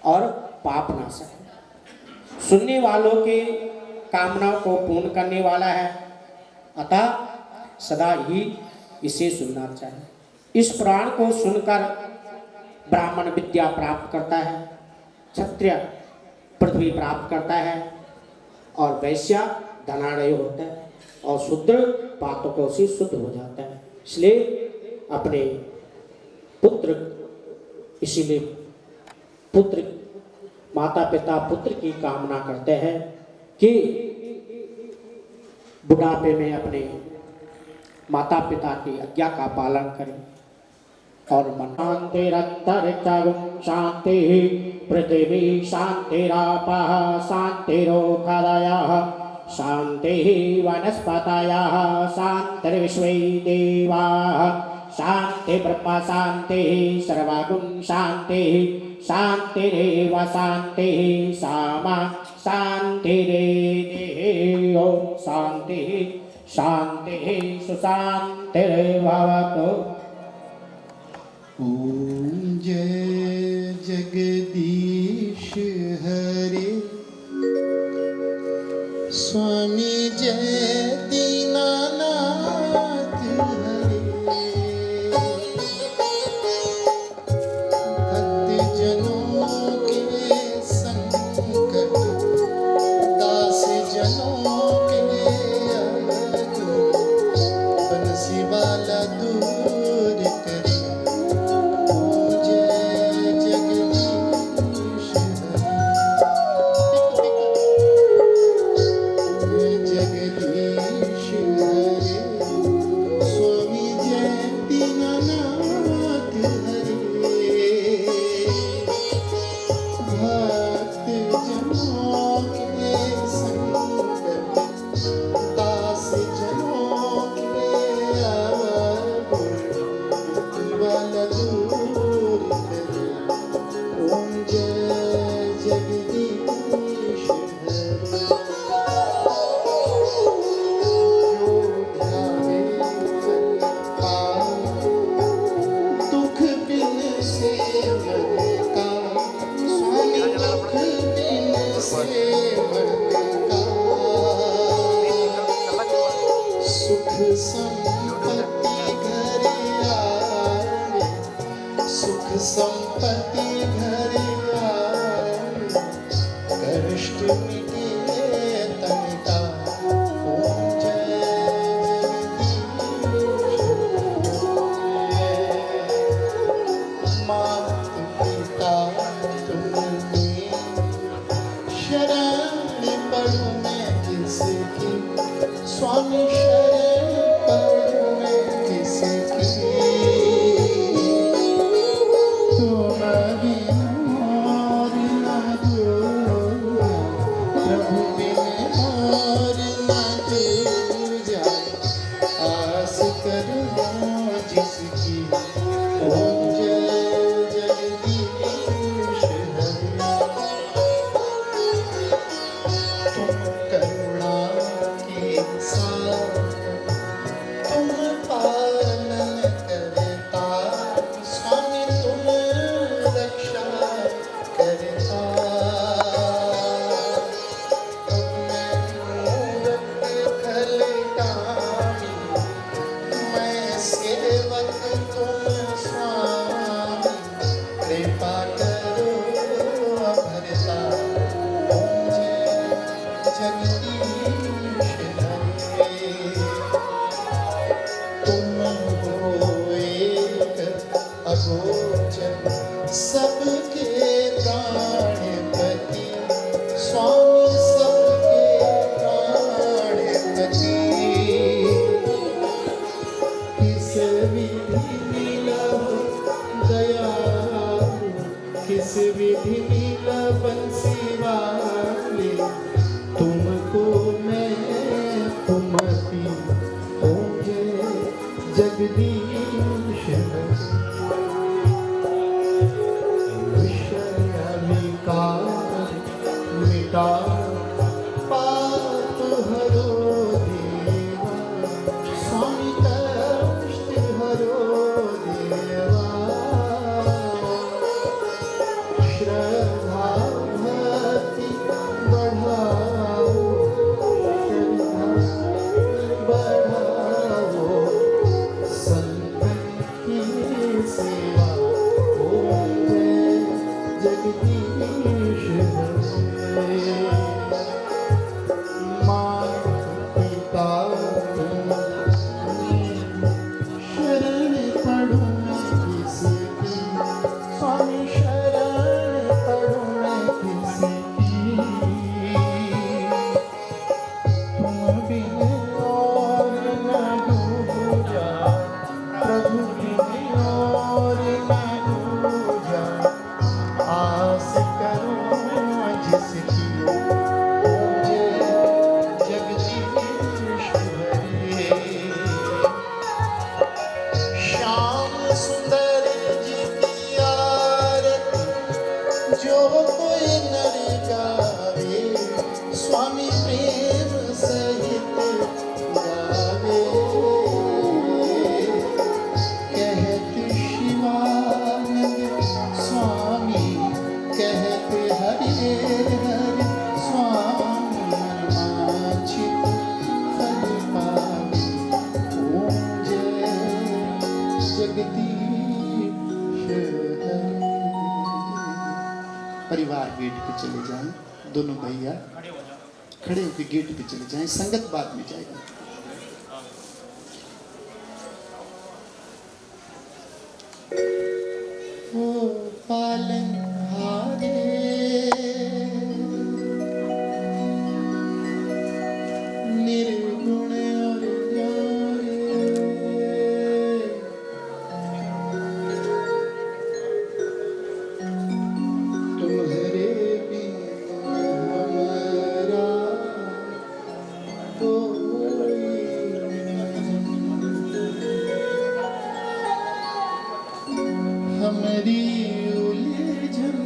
और पाप नाशक है। सुनने वालों के कामनाओं को पूर्ण करने वाला है, अतः सदा ही इसे सुनना चाहिए। इस पुराण को सुनकर ब्राह्मण विद्या प्राप्त करता है, क्षत्रिय पृथ्वी प्राप्त करता है और वैश्य धनाढ़ होता है और शूद्र पातकों से शुद्ध हो जाता है। इसलिए अपने पुत्र, इसीलिए पुत्र, माता पिता पुत्र की कामना करते हैं कि बुढ़ापे में अपने माता पिता की आज्ञा का पालन करें और मन शांतिरंतरिक्षं शांति पृथिवी शांतिरापः शांतिरोषधयः शांति वनस्पतयः शांतिर्विश्वे देवाः शांति ब्रह्म शांति सर्वगुण शांति शांतिरेव शांति सामा शांतिरेव ओम शांति शांति सुशांतिर्भवतु। ओम जय जगदीश हरे स्वामी जय दीनानाथ हरे भक्त जनों के संकट दास जनों के बंसी वाला दूर करे। संपत्ति घर आए कष्ट मिटे तन का। ओम जय जगदीश गोचर सबके प्राणपति स्वामी सबके प्राणपति किस विधि मिलव दयालु किस विधि मिलव बंसी वाले तुमको मैं तुमती होंगे जगदीश विषयविकार मिटा पाप हरो देवा स्वामी कष्ट हरो देवा श्रद्धा भक्ति बढ़ाओ बढ़ाओ संतन की सेवा हो जगदीश माँ पिता शरण पढ़ूं मैं किसकी स्वामी शरण पढ़ूं मैं किसकी तुम बिन और न दूजा प्रभु बिन और न दूजा आस करूं जिसकी मुझे जगदीश हरे श्याम सुंदर जी की आरती जो कोई नर गावे स्वामी प्रेम सहित गावे कहते शिवानंद स्वामी कहते हरे हरे स्वामी मनमाचित फल पावे ओम जय जगदीश हरे। परिवार गेट पे चले जाएं, दोनों भैया खड़े होकर गेट पे चले जाएं, संगत बाद में जाएगी। ओ पालन हारे निर्गुण और न्यारे तुम्हारे बिन हमारा कोई नहीं। हमारी उलझन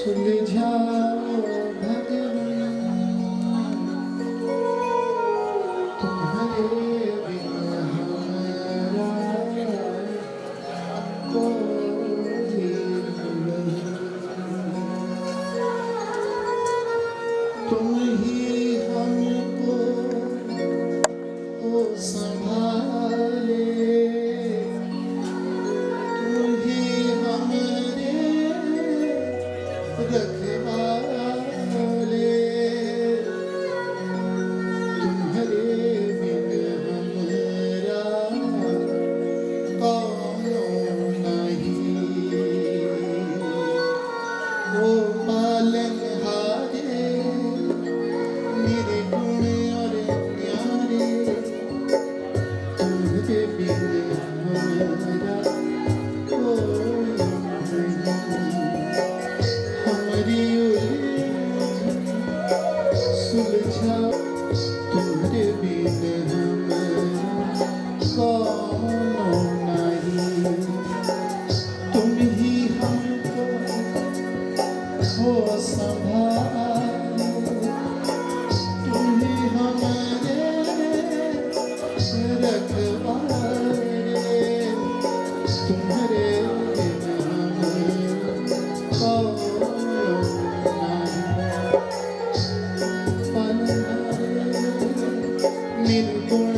सुलझाओ भगवान तुम्हारे बिन हमारा कोई नहीं। तुम ही हमको ओ संभाले तुम ही हमारे रखवाले तुम्हारे बिन हमारा कौन नहीं। ओ पालनहारे निर्गुण और न्यारे तुम्हारे बिन हमारा कोई नहीं। हमारी उलझन सुलझाओ तुम्हारे बिन हमारा कौन नहीं। तुम ही हमको हो संभाले तुम ही हमारे रखवाले तुम्हारे बिन हमारा कौन नहीं। निर्गुण